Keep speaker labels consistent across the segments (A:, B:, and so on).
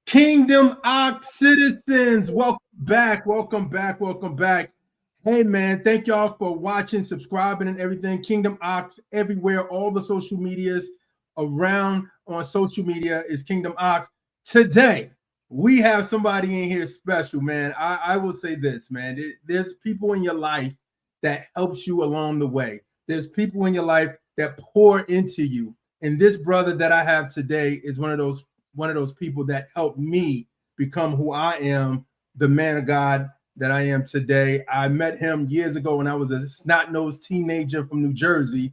A: Kingdom Ox citizens, welcome back, welcome back, welcome back. Hey man, thank y'all for watching, subscribing, and everything. Kingdom Ox everywhere, all the social medias around on social media is Kingdom Ox. Today, we have somebody in here special, man. I will say this, man. There's people in your life that helps you along the way. There's people in your life that pour into you. And this brother that I have today is one of those people that helped me become who I am, the man of God that I am today. I met him years ago when I was a snot-nosed teenager from New Jersey,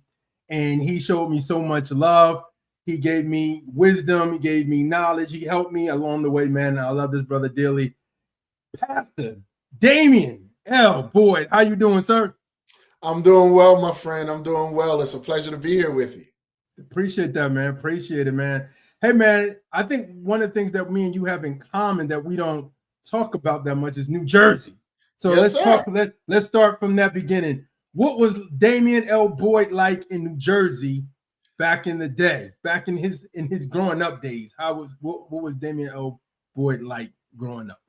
A: and he showed me so much love. He gave me wisdom. He gave me knowledge. He helped me along the way, man. I love this brother dearly. Pastor Damian Boyd, how you doing, sir?
B: I'm doing well, my friend. I'm doing well. It's a pleasure to be here with you.
A: Appreciate that, man. Appreciate it, man. Hey, man, I think one of the things that me and you have in common that we don't talk about that much is New Jersey. So
B: Yes, sir.
A: let's start from that beginning. What was Damian Boyd like in New Jersey back in the day, back in his growing up days? What was Damian Boyd like growing up?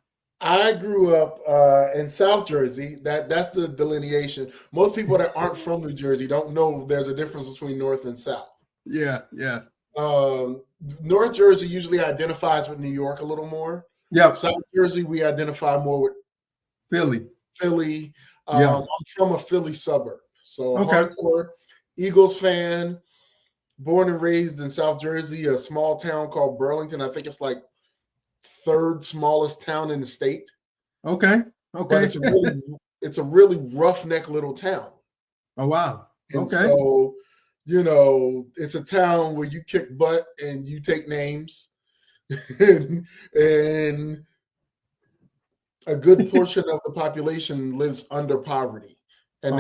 B: I grew up in South Jersey. That's the delineation. Most people that aren't from New Jersey don't know there's a difference between North and South.
A: Yeah.
B: North Jersey usually identifies with New York a little more.
A: Yeah.
B: South Jersey, we identify more with
A: Philly.
B: I'm from a Philly suburb. So
A: Okay.
B: hardcore Eagles fan, born and raised in South Jersey, a small town called Burlington. I think it's like third smallest town in the state.
A: Okay.
B: But it's a really roughneck little town.
A: Oh wow.
B: And so, it's a town where you kick butt and you take names. and a good portion of the population lives under poverty. And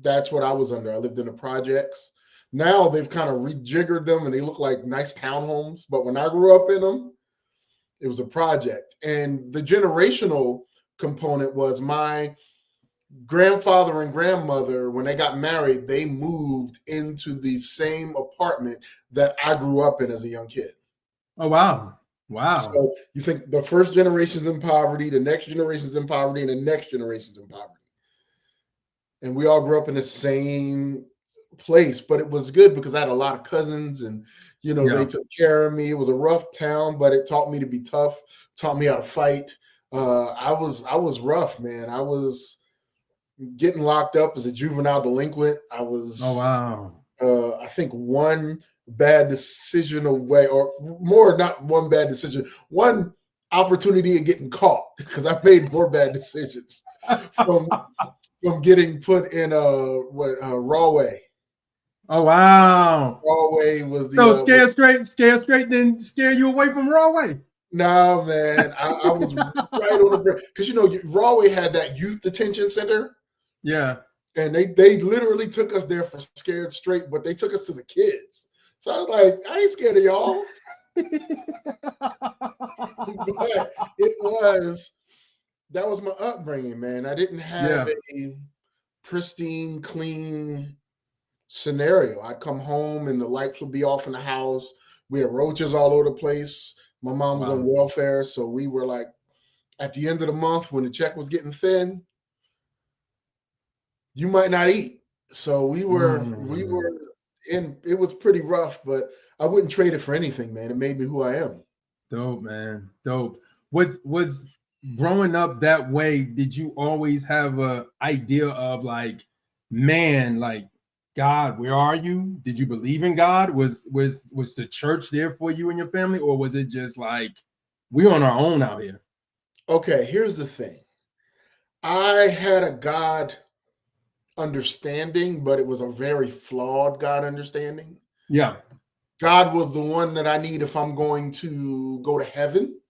B: that's what I was under. I lived in the projects. Now they've kind of rejiggered them and they look like nice townhomes. But when I grew up in them, it was a project. And the generational component was my grandfather and grandmother, when they got married, they moved into the same apartment that I grew up in as a young kid.
A: Oh, wow.
B: So you think the first generation's in poverty, the next generation's in poverty, and the next generation's in poverty. And we all grew up in the same place, but it was good because I had a lot of cousins and, they took care of me. It was a rough town, but it taught me to be tough, taught me how to fight. I was rough, man. I was getting locked up as a juvenile delinquent. I was, I think one bad decision away, or more, not one bad decision, one opportunity of getting caught, because I made more bad decisions from getting put in Rawway.
A: Oh wow!
B: Rawway was the
A: Scare straight didn't scare you away from Rawway.
B: No, man, I was right on the brink, because Rawway had that youth detention center.
A: Yeah,
B: and they literally took us there for scared straight, but they took us to the kids. So I was like, I ain't scared of y'all. But that was my upbringing, man. I didn't have a pristine, clean scenario. I'd come home and the lights would be off in the house. We had roaches all over the place. My mom was on welfare, so we were like, at the end of the month when the check was getting thin, you might not eat. So we were in, it was pretty rough, but I wouldn't trade it for anything, man. It made me who I am.
A: Dope, man. Dope. Was growing up that way, did you always have a idea of like, man, like, God, where are you? Did you believe in God? Was the church there for you and your family, or was it just like, we're on our own out here?
B: Okay, here's the thing. I had a God understanding, but it was a very flawed God understanding.
A: Yeah.
B: God was the one that I need if I'm going to go to heaven.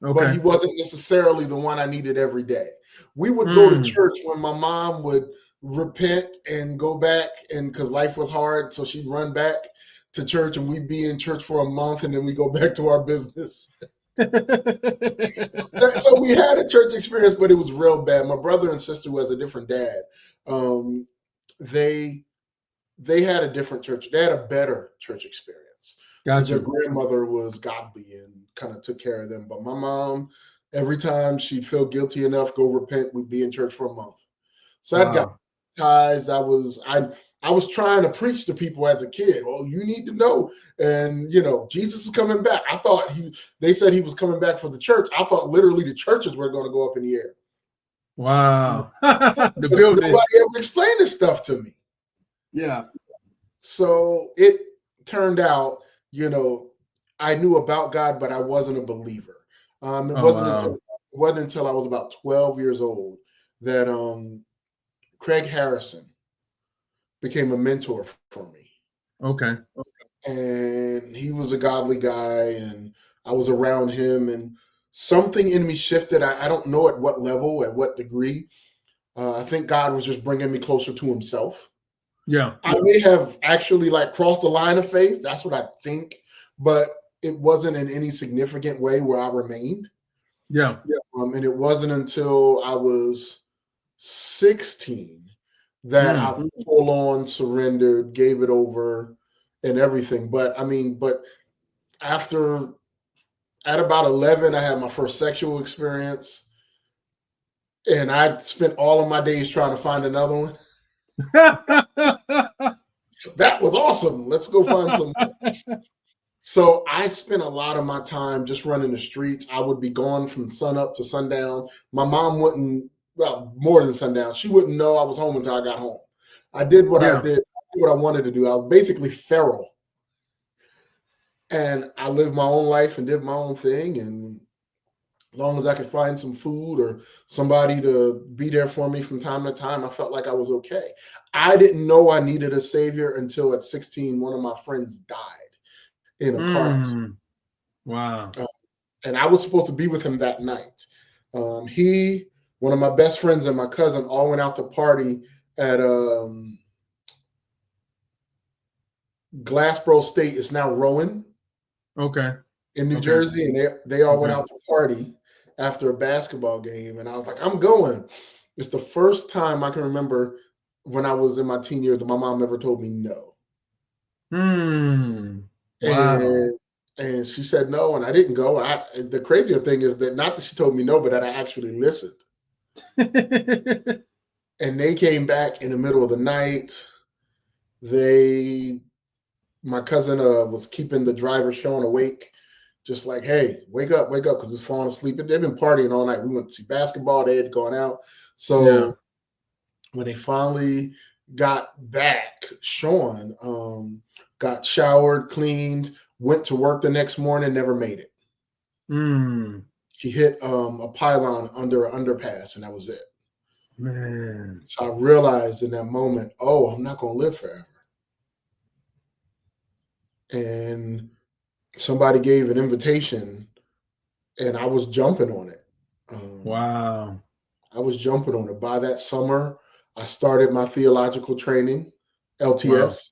A: Okay.
B: But he wasn't necessarily the one I needed every day. We would go to church when my mom would repent and go back, and because life was hard, so she'd run back to church, and we'd be in church for a month, and then we go back to our business. So we had a church experience, but it was real bad. My brother and sister, who has a different dad, they had a different church. They had a better church experience because their grandmother was godly and kind of took care of them. But my mom, every time she'd feel guilty enough, go repent, we'd be in church for a month. So I'd got baptized. I was trying to preach to people as a kid. Oh, you need to know. And, Jesus is coming back. I thought they said he was coming back for the church. I thought literally the churches were going to go up in the air.
A: Wow. The building.
B: Nobody ever explained this stuff to me.
A: Yeah.
B: So it turned out, I knew about God, but I wasn't a believer. It wasn't until I was about 12 years old that Craig Harrison became a mentor for me.
A: Okay.
B: And he was a godly guy, and I was around him, and something in me shifted. I don't know at what level, at what degree. I think God was just bringing me closer to himself.
A: Yeah.
B: I may have actually crossed the line of faith. That's what I think, but it wasn't in any significant way where I remained.
A: Yeah.
B: And it wasn't until I was 16 that I full on surrendered, gave it over and everything. But at about 11, I had my first sexual experience, and I spent all of my days trying to find another one. That was awesome. Let's go find some. So I spent a lot of my time just running the streets. I would be gone from sun up to sundown. My mom wouldn't, more than sundown. She wouldn't know I was home until I got home. I did what I did, what I wanted to do. I was basically feral. And I lived my own life and did my own thing. And as long as I could find some food or somebody to be there for me from time to time, I felt like I was okay. I didn't know I needed a savior until at 16, one of my friends died in a car accident.
A: Wow.
B: And I was supposed to be with him that night. One of my best friends and my cousin all went out to party at Glassboro State. It's now Rowan.
A: Okay.
B: In New Jersey. And they all went out to party after a basketball game. And I was like, I'm going. It's the first time I can remember when I was in my teen years that my mom ever told me no.
A: Wow.
B: And she said no, and I didn't go. The crazier thing is that not that she told me no, but that I actually listened. And they came back in the middle of the night. My cousin was keeping the driver Sean awake, just like, hey, wake up, because it's falling asleep. They've been partying all night. We went to see basketball. They had gone out. So when they finally got back, Sean got showered, cleaned, went to work the next morning, never made it. He hit a pylon under an underpass, and that was it.
A: Man.
B: So I realized in that moment, I'm not going to live forever. And somebody gave an invitation, and I was jumping on it.
A: Wow.
B: I was jumping on it. By that summer, I started my theological training, LTS.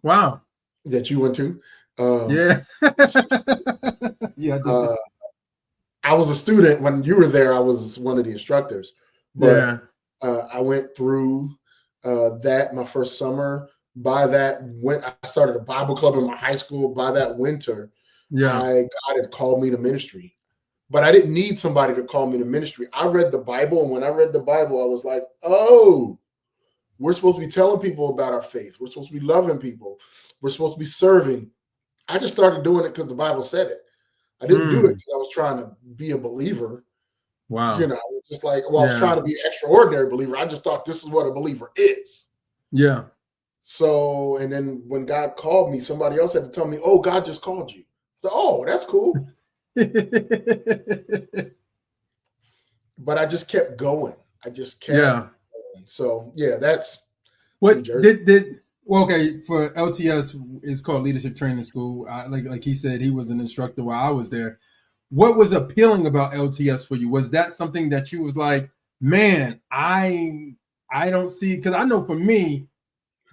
A: Wow.
B: That you went to.
A: Yeah. Yeah, I did.
B: I was a student when you were there. I was one of the instructors. But I went through that my first summer. By that, I started a Bible club in my high school. By that winter, God had called me to ministry. But I didn't need somebody to call me to ministry. I read the Bible, and when I read the Bible, I was like, we're supposed to be telling people about our faith. We're supposed to be loving people. We're supposed to be serving. I just started doing it because the Bible said it. I didn't do it because I was trying to be a believer.
A: Wow.
B: I was just like, I was trying to be an extraordinary believer. I just thought this is what a believer is.
A: Yeah.
B: So, and then when God called me, somebody else had to tell me, God just called you. So, that's cool. But I just kept going. I just kept going. So, that's
A: what did okay, for LTS, it's called Leadership Training School. Like he said, he was an instructor while I was there. What was appealing about LTS for you? Was that something that you was like, man, I don't see, because I know for me,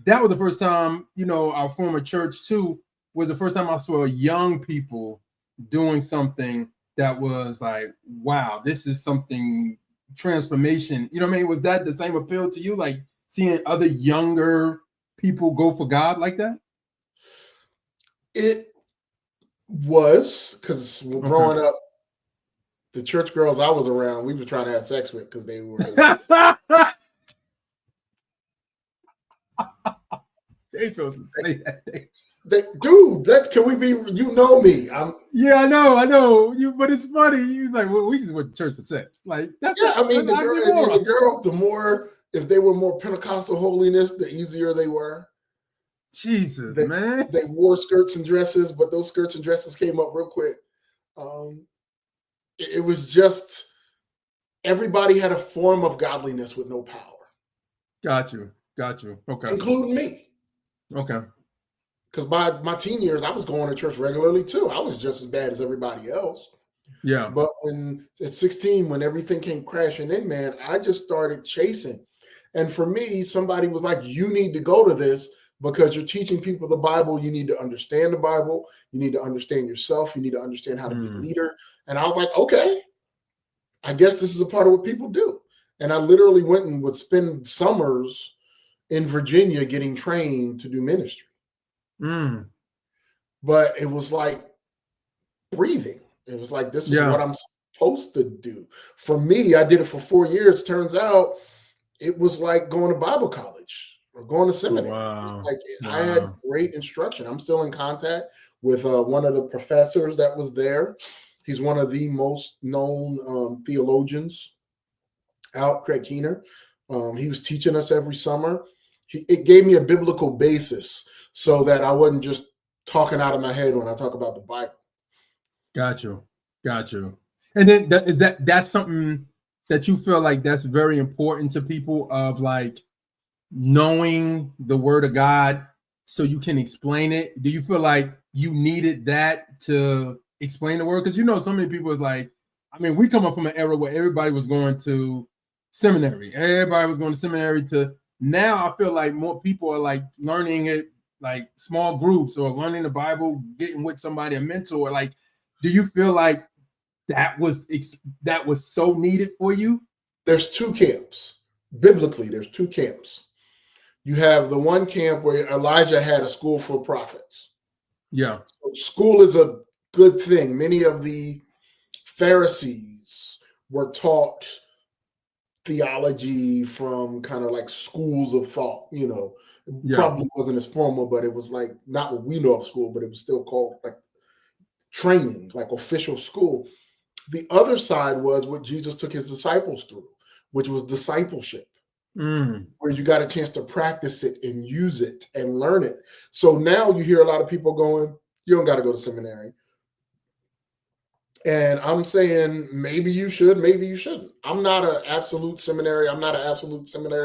A: that was the first time, our former church too, was the first time I saw young people doing something that was like, wow, this is something transformation. You know what I mean? Was that the same appeal to you? Like seeing other younger people go for God like that?
B: Was because growing up, the church girls I was around, we were trying to have sex with because they were.
A: They supposed to say that.
B: Dude, can we be? You know me.
A: Yeah, I know. But it's funny. You like, well, we just went to church for sex. Like that's.
B: Yeah, I mean, the girls, the more if they were more Pentecostal holiness, the easier they were.
A: Jesus, man.
B: They wore skirts and dresses, but those skirts and dresses came up real quick. It was just everybody had a form of godliness with no power.
A: Got you. Okay.
B: Including me.
A: Okay.
B: Because by my teen years, I was going to church regularly too. I was just as bad as everybody else.
A: Yeah.
B: But when at 16, when everything came crashing in, man, I just started chasing. And for me, somebody was like, you need to go to this because you're teaching people the Bible. You need to understand the Bible. You need to understand yourself. You need to understand how to be a leader. And I was like, okay, I guess this is a part of what people do. And I literally went and would spend summers in Virginia getting trained to do ministry. But it was like breathing. It was like, this is what I'm supposed to do. For me, I did it for 4 years. Turns out it was like going to Bible college or going to seminary.
A: Wow.
B: I had great instruction. I'm still in contact with one of the professors that was there. He's one of the most known theologians out, Craig Keener. He was teaching us every summer. It gave me a biblical basis so that I wasn't just talking out of my head when I talk about the Bible.
A: Got you. And then that's something that you feel like that's very important to people, of like knowing the word of God so you can explain it. Do you feel like you needed that to explain the word? Because so many people is like, I mean, we come up from an era where everybody was going to seminary. Everybody was going to seminary. To now, I feel like more people are like learning it like small groups or learning the Bible, getting with somebody, a mentor. Like, do you feel like that was so needed for you?
B: There's two camps. Biblically, there's two camps. You have the one camp where Elijah had a school for prophets.
A: Yeah.
B: So school is a good thing. Many of the Pharisees were taught theology from kind of like schools of thought, Probably wasn't as formal, but it was like not what we know of school, but it was still called like training, like official school. The other side was what Jesus took his disciples through, which was discipleship, where you got a chance to practice it and use it and learn it. So now you hear a lot of people going, you don't got to go to seminary. And I'm saying maybe you should, maybe you shouldn't. I'm not an absolute seminary.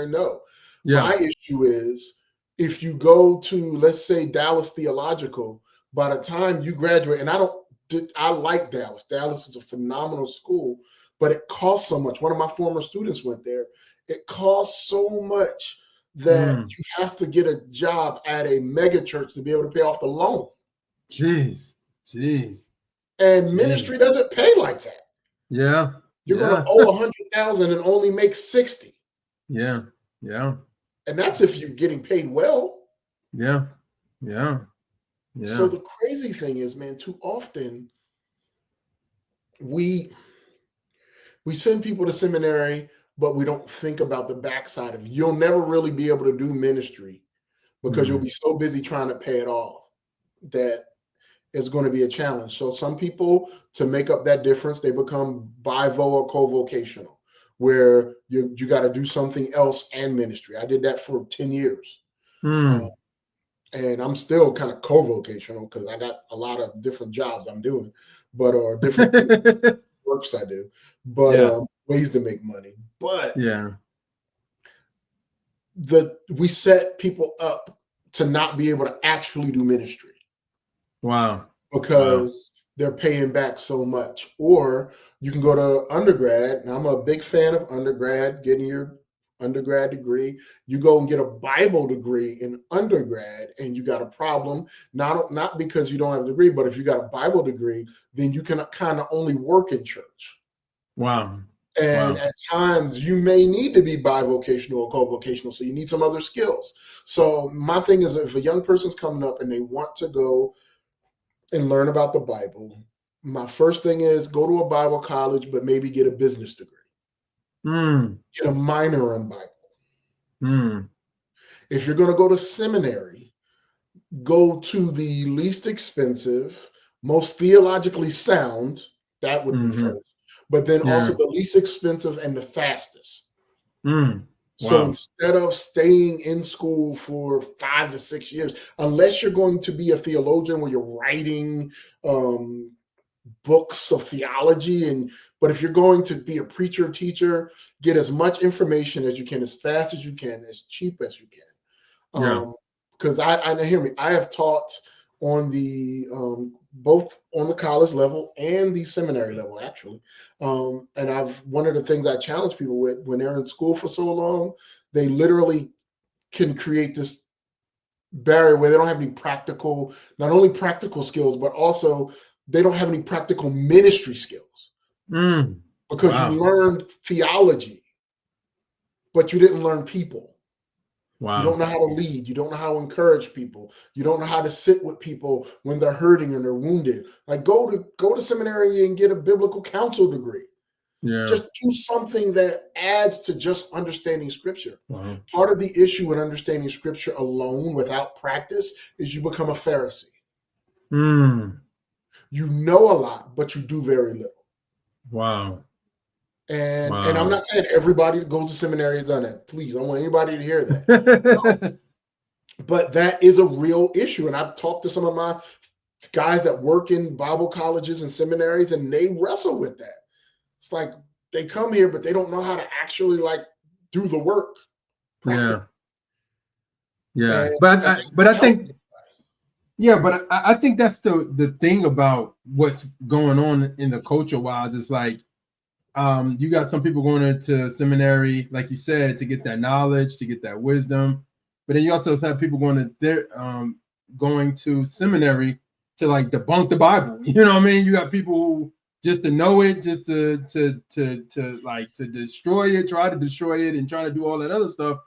B: No. Yeah. My issue is if you go to, let's say, Dallas Theological, by the time you graduate, and I like Dallas. Dallas is a phenomenal school, but it costs so much. One of my former students went there. It costs so much that you have to get a job at a mega church to be able to pay off the loan.
A: Jeez.
B: And ministry doesn't pay like that.
A: Yeah.
B: You're going to owe $100,000 and only make $60,000.
A: Yeah.
B: And that's if you're getting paid well.
A: Yeah.
B: So the crazy thing is, man, too often we send people to seminary, but we don't think about the backside of it. You'll never really be able to do ministry because you'll be so busy trying to pay it off that it's going to be a challenge. So some people, to make up that difference, they become bivo or co-vocational, where you got to do something else and ministry. I did that for 10 years. And I'm still kind of co-vocational because I got a lot of different jobs I'm doing, or different works I do, but ways to make money. But we set people up to not be able to actually do ministry.
A: Wow.
B: Because they're paying back so much. Or you can go to undergrad, and I'm a big fan of undergrad, getting your undergrad degree. You go and get a Bible degree in undergrad, and you got a problem, not because you don't have a degree, but if you got a Bible degree, then you can kind of only work in church.
A: Wow.
B: And at times you may need to be bivocational or co-vocational, so you need some other skills. So my thing is, if a young person's coming up and they want to go and learn about the Bible, my first thing is go to a Bible college, but maybe get a business degree. Get a minor in Bible. If you're going to go to seminary, go to the least expensive, most theologically sound, that would be first, but then also the least expensive and the fastest. So instead of staying in school for 5 to 6 years, unless you're going to be a theologian where you're writing books of theology, but if you're going to be a preacher, teacher, get as much information as you can, as fast as you can, as cheap as you can. Because I hear me, I have taught on the both on the college level and the seminary level, actually. And one of the things I challenge people with when they're in school for so long, they literally can create this barrier where they don't have any practical, not only practical skills, but also they don't have any practical ministry skills. Because you learned theology, but you didn't learn people. You don't know how to lead. You don't know how to encourage people. You don't know how to sit with people when they're hurting and they're wounded. Like go to seminary and get a biblical counsel degree. Just do something that adds to just understanding scripture. Part of the issue with understanding scripture alone without practice is you become a Pharisee. You know a lot, but you do very little. And I'm not saying everybody that goes to seminary has done that. Please, I don't want anybody to hear that. No. But that is a real issue. And I've talked to some of my guys that work in Bible colleges and seminaries, and they wrestle with that. It's like they come here, but they don't know how to actually do the work.
A: But I think I think that's the thing about what's going on in the culture wise. It's like you got some people going into seminary, like you said, to get that knowledge, to get that wisdom, but then you also have people going to seminary to debunk the Bible. You know what I mean? You got people who just to know it, just to destroy it, try to destroy it, and try to do all that other stuff,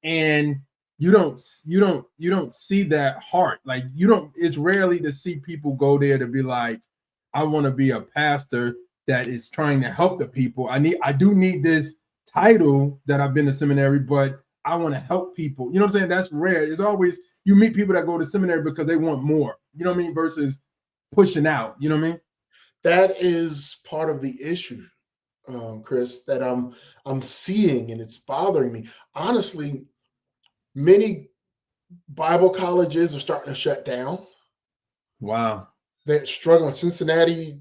A: and you don't see that heart. It's rarely to see people go there to be like, I want to be a pastor that is trying to help the people. I do need this title that I've been to seminary, but I want to help people. You know what I'm saying? That's rare. It's always, you meet people that go to seminary because they want more, you know what I mean? Versus pushing out, you know what I mean?
B: That is part of the issue, Chris, that I'm seeing, and it's bothering me. Honestly, many Bible colleges are starting to shut down. They're struggling. Cincinnati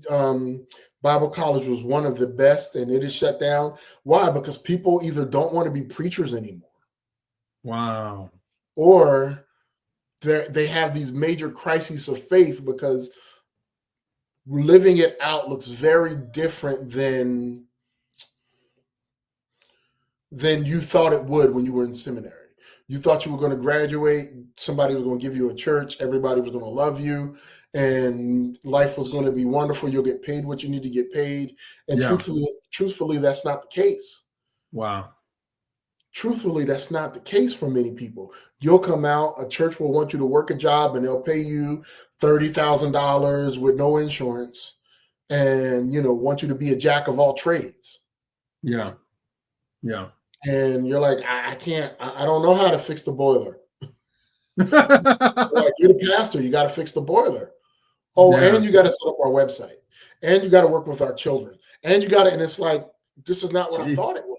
B: Bible College was one of the best, and it is shut down. Why? Because people either don't want to be preachers anymore. Or they have these major crises of faith because living it out looks very different than you thought it would when you were in seminary. You thought you were going to graduate, somebody was going to give you a church, everybody was going to love you, and life was going to be wonderful. You'll get paid what you need to get paid. And truthfully, that's not the case. Truthfully, that's not the case for many people. You'll come out, a church will want you to work a job, and they'll pay you $30,000 with no insurance, and want you to be a jack of all trades. And you're like, I can't, I don't know how to fix the boiler. You're the pastor, you got to fix the boiler. And you got to set up our website, and you got to work with our children, and and it's like, this is not what I thought it was.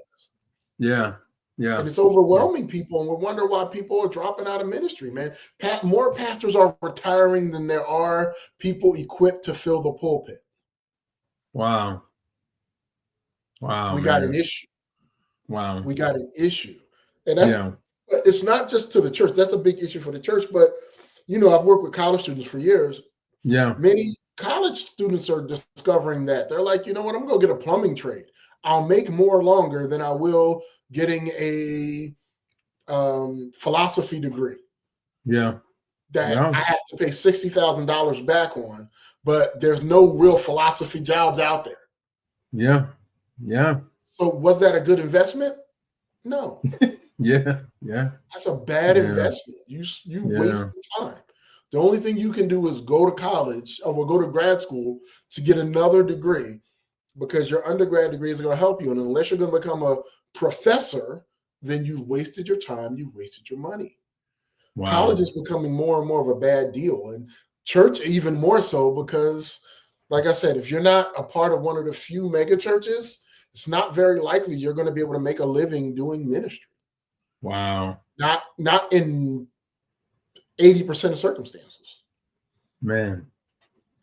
B: And it's overwhelming people, and we wonder why people are dropping out of ministry, man. More pastors are retiring than there are people equipped to fill the pulpit. We got an issue. We got an issue. And that's it's not just to the church. That's a big issue for the church. But, I've worked with college students for years. Many college students are discovering that. They're like, you know what, I'm going to go get a plumbing trade. I'll make more longer than I will getting a philosophy degree. That I have to pay $60,000 back on, but there's no real philosophy jobs out there. So was that a good investment? No. That's a bad investment. You wasted time. The only thing you can do is go to college or go to grad school to get another degree, because your undergrad degree is going to help you. And unless you're going to become a professor, then you've wasted your time, you've wasted your money.
A: Wow.
B: College is becoming more and more of a bad deal, and church even more so, because, like I said, if you're not a part of one of the few mega churches, it's not very likely you're going to be able to make a living doing ministry.
A: Wow.
B: Not in 80% of circumstances.
A: Man.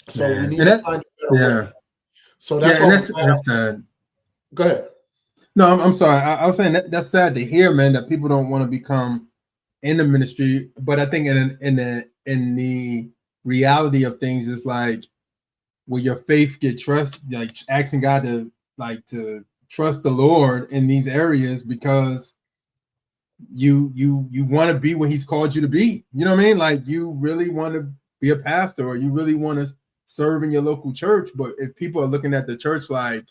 B: So
A: Man.
B: we need to find a better way. So that's why
A: that's sad.
B: Go ahead.
A: No, I'm sorry. I was saying that's sad to hear, man, that people don't want to become in the ministry. But I think in the reality of things, it's like, will your faith get trust, like asking God to trust the Lord in these areas, because you want to be what He's called you to be. You know what I mean? Like, you really want to be a pastor, or you really want to serve in your local church. But if people are looking at the church like,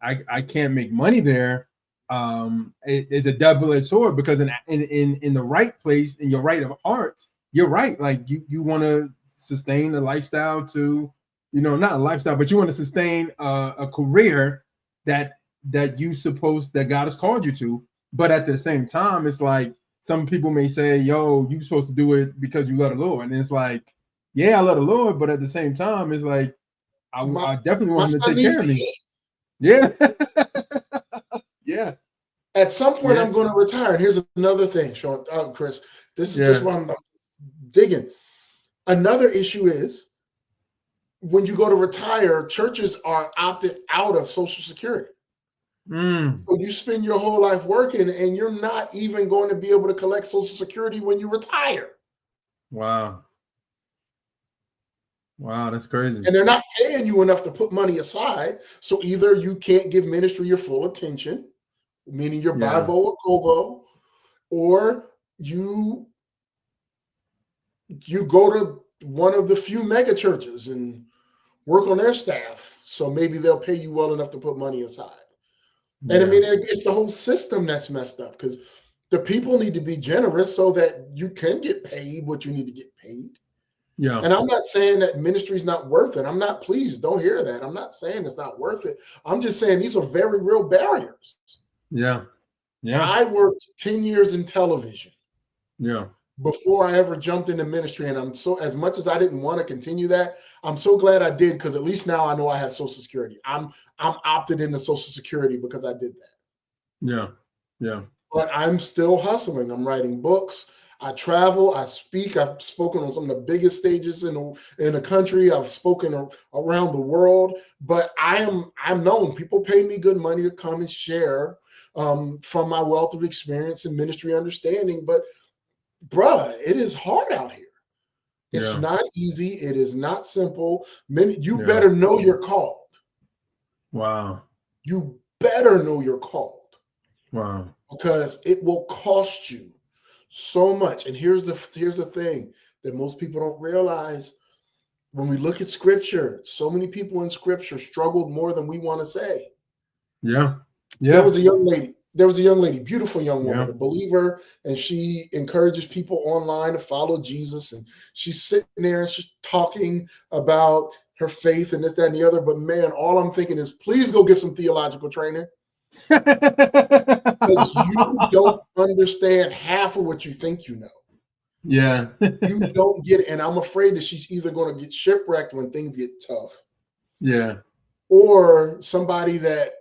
A: I can't make money there, it is a double-edged sword, because in the right place, in your right of heart, you're right. Like, you want to sustain a lifestyle to, not a lifestyle, but you want to sustain a career that God has called you to. But at the same time, it's like, some people may say, yo, you're supposed to do it because you love the Lord. And it's like, yeah, I love the Lord, but at the same time, it's like, I definitely want Him to take care of me. Yeah. Yeah.
B: At some point, I'm going to retire. And here's another thing, Sean, Chris. This is just why I'm digging. Another issue is, when you go to retire, churches are opted out of Social Security. So you spend your whole life working, and you're not even going to be able to collect Social Security when you retire.
A: Wow. Wow, that's crazy.
B: And they're not paying you enough to put money aside. So either you can't give ministry your full attention, meaning you're Bivo or Kobo, or you go to one of the few mega churches and work on their staff, so maybe they'll pay you well enough to put money aside. And I mean, it's the whole system that's messed up, because the people need to be generous so that you can get paid what you need to get paid.
A: Yeah.
B: And I'm not saying that ministry is not worth it. Please don't hear that. I'm not saying it's not worth it. I'm just saying these are very real barriers.
A: Yeah. Yeah.
B: I worked 10 years in television.
A: Yeah.
B: Before I ever jumped into ministry. And I'm so, as much as I didn't want to continue that, I'm so glad I did, because at least now I know I have Social Security. I'm opted into Social Security because I did that.
A: Yeah. Yeah.
B: But I'm still hustling. I'm writing books. I travel. I speak. I've spoken on some of the biggest stages in the country. I've spoken around the world. But I'm known. People pay me good money to come and share from my wealth of experience and ministry understanding. But bruh, it is hard out here. It's not easy. It is not simple. You better know you're called. Wow. You better know you're called. Wow. Because it will cost you so much. And here's the thing that most people don't realize. When we look at Scripture, so many people in Scripture struggled more than we want to say. Yeah. Yeah. There was a young lady, beautiful young woman, a believer, and she encourages people online to follow Jesus. And she's sitting there and she's talking about her faith and this, that, and the other. But man, all I'm thinking is, please go get some theological training. Because you don't understand half of what you think you know. Yeah. You don't get it. And I'm afraid that she's either going to get shipwrecked when things get tough. Yeah. Or somebody that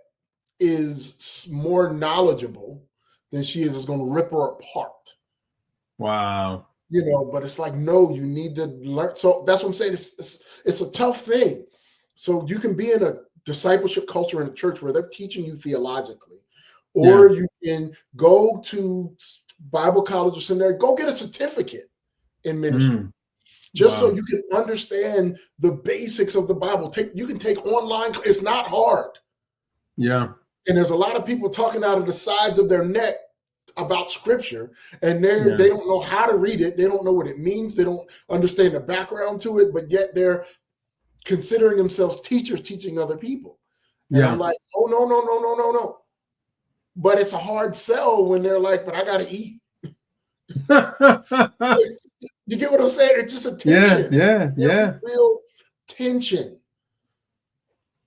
B: is more knowledgeable than she is going to rip her apart. Wow. But it's like, no, you need to learn. So that's what I'm saying. It's a tough thing. So you can be in a discipleship culture in a church where they're teaching you theologically, or you can go to Bible college or seminary, go get a certificate in ministry. Just so you can understand the basics of the Bible. You can take online. It's not hard. Yeah. And there's a lot of people talking out of the sides of their neck about Scripture, and they don't know how to read it. They don't know what it means. They don't understand the background to it, but yet they're considering themselves teachers teaching other people. And I'm like, oh, no. But it's a hard sell when they're like, but I got to eat. You get what I'm saying? It's just a
A: Yeah,
B: tension.
A: yeah,
B: It's
A: yeah,
B: real tension.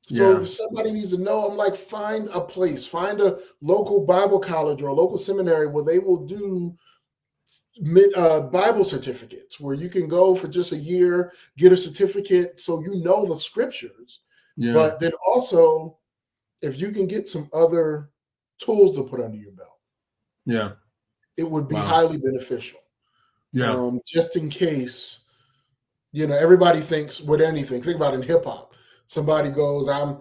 B: So
A: yeah,
B: if somebody needs to know, I'm like, find a place, find a local Bible college or a local seminary where they will do Bible certificates, where you can go for just a year, get a certificate so you know the scriptures.
A: yeah,
B: But then also, if you can get some other tools to put under your belt,
A: yeah.
B: it would be
A: Wow.
B: highly beneficial.
A: Yeah,
B: Just in case, everybody thinks with anything. Think about it in hip hop. Somebody goes, I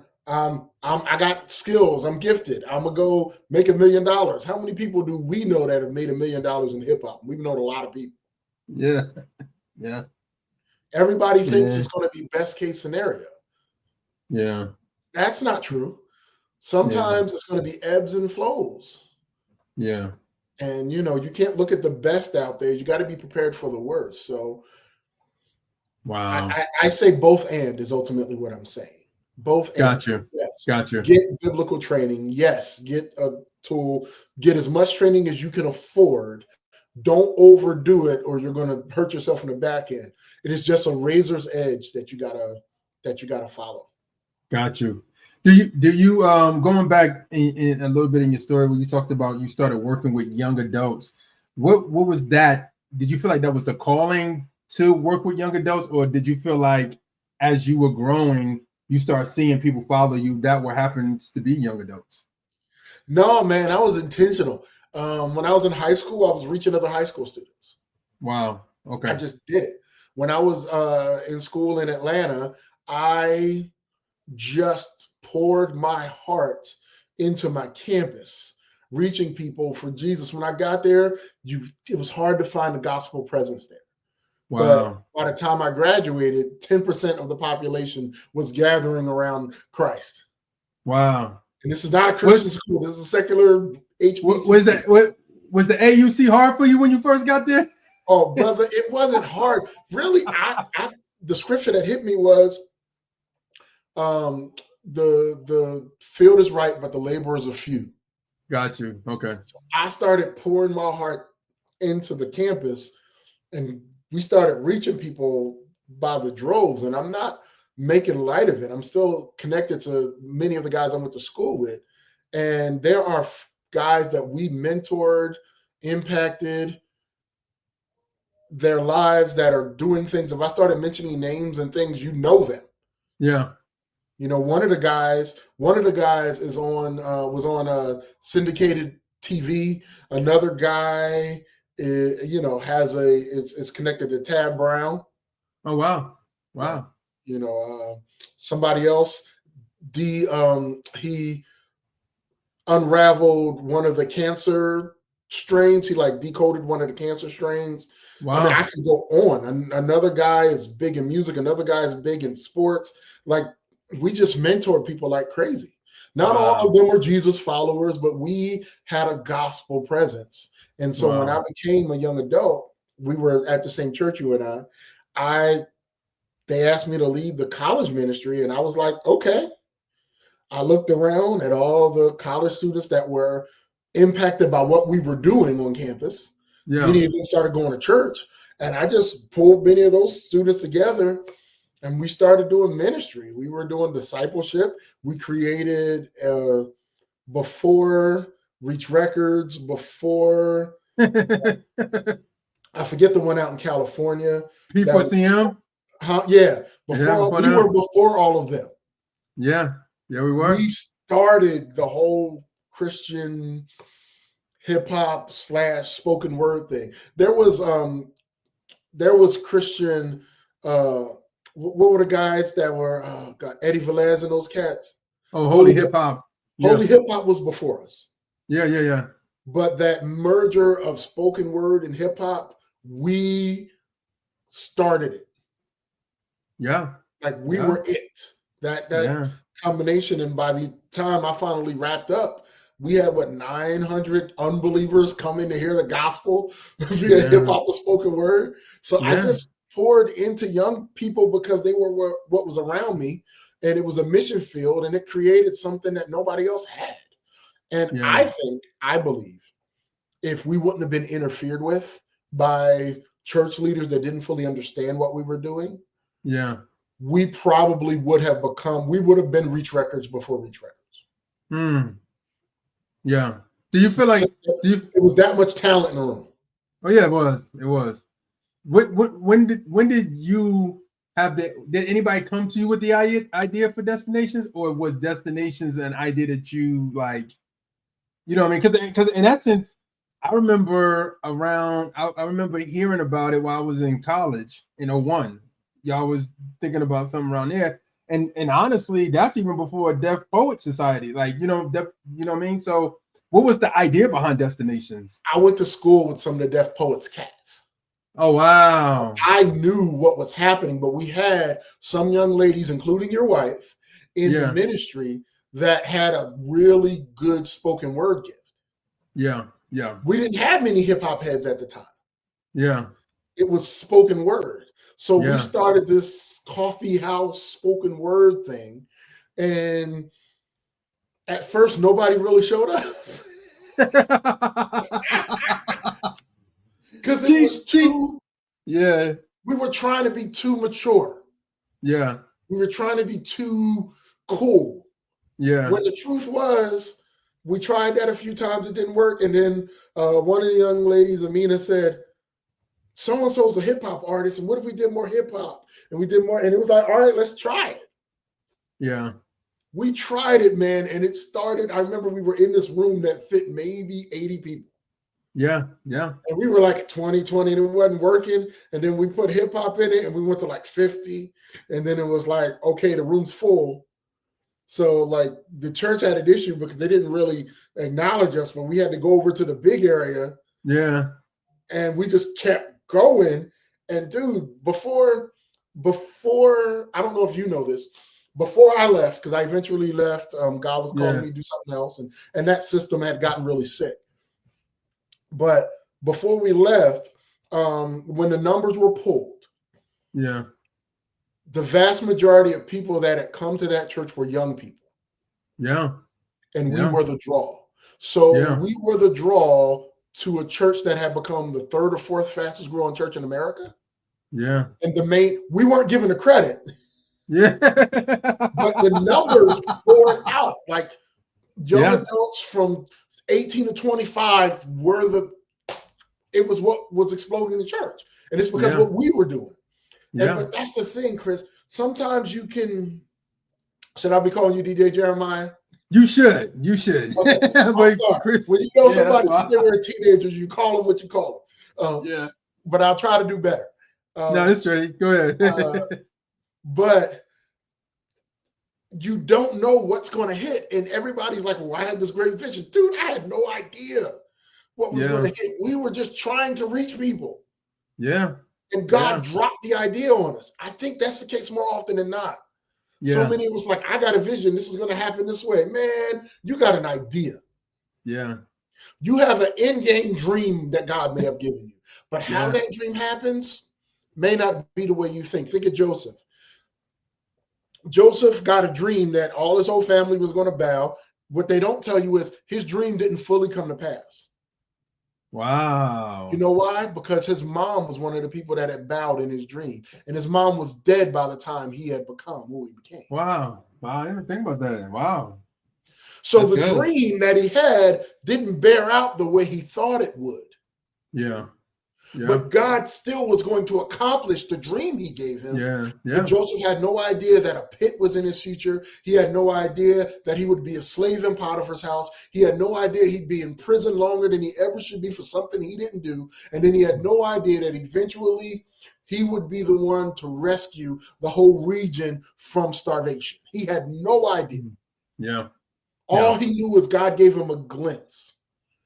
B: got skills. I'm gifted. I'm gonna go make $1 million. How many people do we know that have made $1 million in hip hop? We know a lot of people.
A: yeah, yeah,
B: Everybody thinks
A: yeah,
B: it's going to be best case scenario.
A: yeah,
B: That's not true.
A: yeah,
B: Sometimes it's going to be ebbs and flows.
A: yeah.
B: And you can't look at the best out there. You got to be prepared for the worst. So
A: Wow.
B: I say both and is ultimately what I'm saying. Both and.
A: Got you.
B: Yes.
A: Got you.
B: Get biblical training. Yes. Get a tool. Get as much training as you can afford. Don't overdo it or you're going to hurt yourself in the back end. It is just a razor's edge that you gotta follow.
A: Got you. Do you going back in a little bit in your story where you talked about you started working with young adults? What was that? Did you feel like that was a calling to work with young adults, or did you feel like as you were growing, you start seeing people follow you that were happens to be young adults?
B: No, man, I was intentional. When I was in high school, I was reaching other high school students.
A: Wow.
B: I
A: Okay.
B: just did it. When I was in school in Atlanta, I just poured my heart into my campus, reaching people for Jesus. When I got there, it was hard to find the gospel presence there. But
A: Wow.
B: by the time I graduated, 10% of the population was gathering around Christ.
A: Wow.
B: And this is not a
A: What
B: Christian school. This is a secular
A: what was
B: HBCU.
A: that? What was the AUC hard for you when you first got there?
B: Oh, brother, it wasn't hard. Really, the scripture that hit me was um, the field is ripe, but the laborers are few.
A: Got you. Okay.
B: So I started pouring my heart into the campus, and we started reaching people by the droves. And I'm not making light of it. I'm still connected to many of the guys I went to school with, and there are guys that we mentored, impacted their lives that are doing things. If I started mentioning names and things, you know them.
A: Yeah.
B: One of the guys is on was on syndicated TV. Another guy is connected to Tab Brown.
A: Oh wow.
B: Right.
A: Wow.
B: Somebody else, he unraveled one of the cancer strains. He like decoded one of the cancer strains. I mean, I
A: Wow.
B: can go on. Another guy is big in music. Another guy is big in sports. Like, we just mentored people like crazy. Not all of
A: Wow.
B: them were Jesus followers, but we had a gospel presence. And so when I
A: Wow.
B: became a young adult, we were at the same church, you and they asked me to lead the college ministry, and I was like, okay. I looked around at all the college students that were impacted by what we were doing on campus.
A: Yeah.
B: Many of them started going to church, and I just pulled many of those students together, and we started doing ministry. We were doing discipleship. We created before Reach Records, before I forget the one out in California. That was,
A: P4CM.
B: yeah,
A: Yeah.
B: before
A: Before
B: we were
A: them.
B: before all of them.
A: Yeah. Yeah. We
B: We
A: were.
B: started the whole Christian hip hop / spoken word thing. There was Christian what were the guys that were Eddie Velez and those cats?
A: Oh, holy hip hop. Yeah.
B: Holy hip hop was before us.
A: Yeah. Yeah. Yeah.
B: But that merger of spoken word and hip hop, we started it.
A: Yeah.
B: Like, we
A: Yeah.
B: were it. That
A: Yeah.
B: combination. And by the time I finally wrapped up, we had 900 unbelievers coming to hear the gospel via
A: Yeah.
B: hip hop or spoken word. So I
A: Yeah.
B: just poured into young people because they were what was around me, and it was a mission field, and it created something that nobody else had. And
A: Yeah.
B: I believe, if we wouldn't have been interfered with, by church leaders that didn't fully understand what we were doing,
A: Yeah.
B: we probably would have been Reach Records before Reach Records.
A: Yeah. Do you feel like
B: it was that much talent in the room?
A: Oh yeah, it was. It was. When did you have did anybody come to you with the idea for Destinations, or was Destinations an idea that you like, you know what I mean? Because in that sense, I remember I remember hearing about it while I was in college in 01. Y'all was thinking about something around there. And honestly, that's even before Deaf Poet Society. Like, you know what I mean? So what was the idea behind Destinations?
B: I went to school with some of the Deaf Poets cats.
A: Oh, wow.
B: I knew what was happening, but we had some young ladies, including your wife, in the ministry that had a really good spoken word gift.
A: Yeah. Yeah.
B: We didn't have many hip hop heads at the time.
A: Yeah.
B: It was spoken word. So we started this coffee house spoken word thing. And at first, nobody really showed up. Because it was too, we were trying to be too mature.
A: Yeah.
B: We were trying to be too cool.
A: Yeah.
B: When the truth was, we tried that a few times, it didn't work. And then one of the young ladies, Amina, said, so-and-so's a hip hop artist. And what if we did more hip hop? And we did more. And it was like, all right, let's try it.
A: Yeah.
B: We tried it, man. And it started. I remember we were in this room that fit maybe 80 people.
A: Yeah. Yeah.
B: And we were like at 20, and it wasn't working. And then we put hip hop in it and we went to like 50. And then it was like, okay, the room's full. So like the church had an issue because they didn't really acknowledge us, but we had to go over to the big area.
A: Yeah.
B: And we just kept going. And dude, before I don't know if you know this, before I left, because I eventually left, God was calling me to do something else, and that system had gotten really sick. But before we left, when the numbers were pulled, the vast majority of people that had come to that church were young people.
A: Yeah.
B: And we were the draw. So we were the draw to a church that had become the third or fourth fastest growing church in America.
A: Yeah.
B: And we weren't given the credit.
A: Yeah.
B: But the numbers poured out. Like young adults from 18 to 25 it was what was exploding the church. And it's because of what we were doing. But that's the thing, Chris. Sometimes should I be calling you DJ Jeremiah?
A: You should. Okay.
B: I'm sorry. Chris, when you know somebody since they were teenagers, you call them what you call them. But I'll try to do better.
A: No, that's right. Go ahead.
B: But you don't know what's going to hit. And everybody's like, well, I had this great vision. Dude, I had no idea what was going to hit. We were just trying to reach people.
A: Yeah.
B: And God dropped the idea on us. I think that's the case more often than not. So many of us like, I got a vision. This is going to happen this way. Man, you got an idea.
A: Yeah.
B: You have an in-game dream that God may have given you. But how that dream happens may not be the way you think. Think of Joseph. Joseph got a dream that all his whole family was going to bow. What they don't tell you is his dream didn't fully come to pass.
A: Wow.
B: You know why? Because his mom was one of the people that had bowed in his dream. And his mom was dead by the time he had become who he became.
A: Wow. I didn't think about that. Wow.
B: So that's the dream that he had didn't bear out the way he thought it would.
A: Yeah.
B: But God still was going to accomplish the dream he gave him.
A: Yeah.
B: And Joseph had no idea that a pit was in his future. He had no idea that he would be a slave in Potiphar's house. He had no idea he'd be in prison longer than he ever should be for something he didn't do. And then he had no idea that eventually he would be the one to rescue the whole region from starvation. He had no idea.
A: Yeah.
B: All he knew was God gave him a glimpse.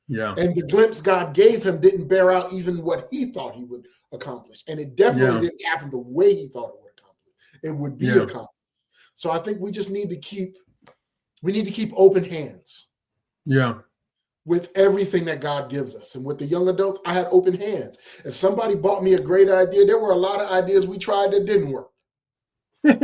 A: Yeah.
B: And the glimpse God gave him didn't bear out even what he thought he would accomplish. And it definitely didn't happen the way he thought it would accomplish. It would be accomplished. So I think we just need to keep open hands.
A: Yeah.
B: With everything that God gives us. And with the young adults, I had open hands. If somebody bought me a great idea, there were a lot of ideas we tried that didn't work. That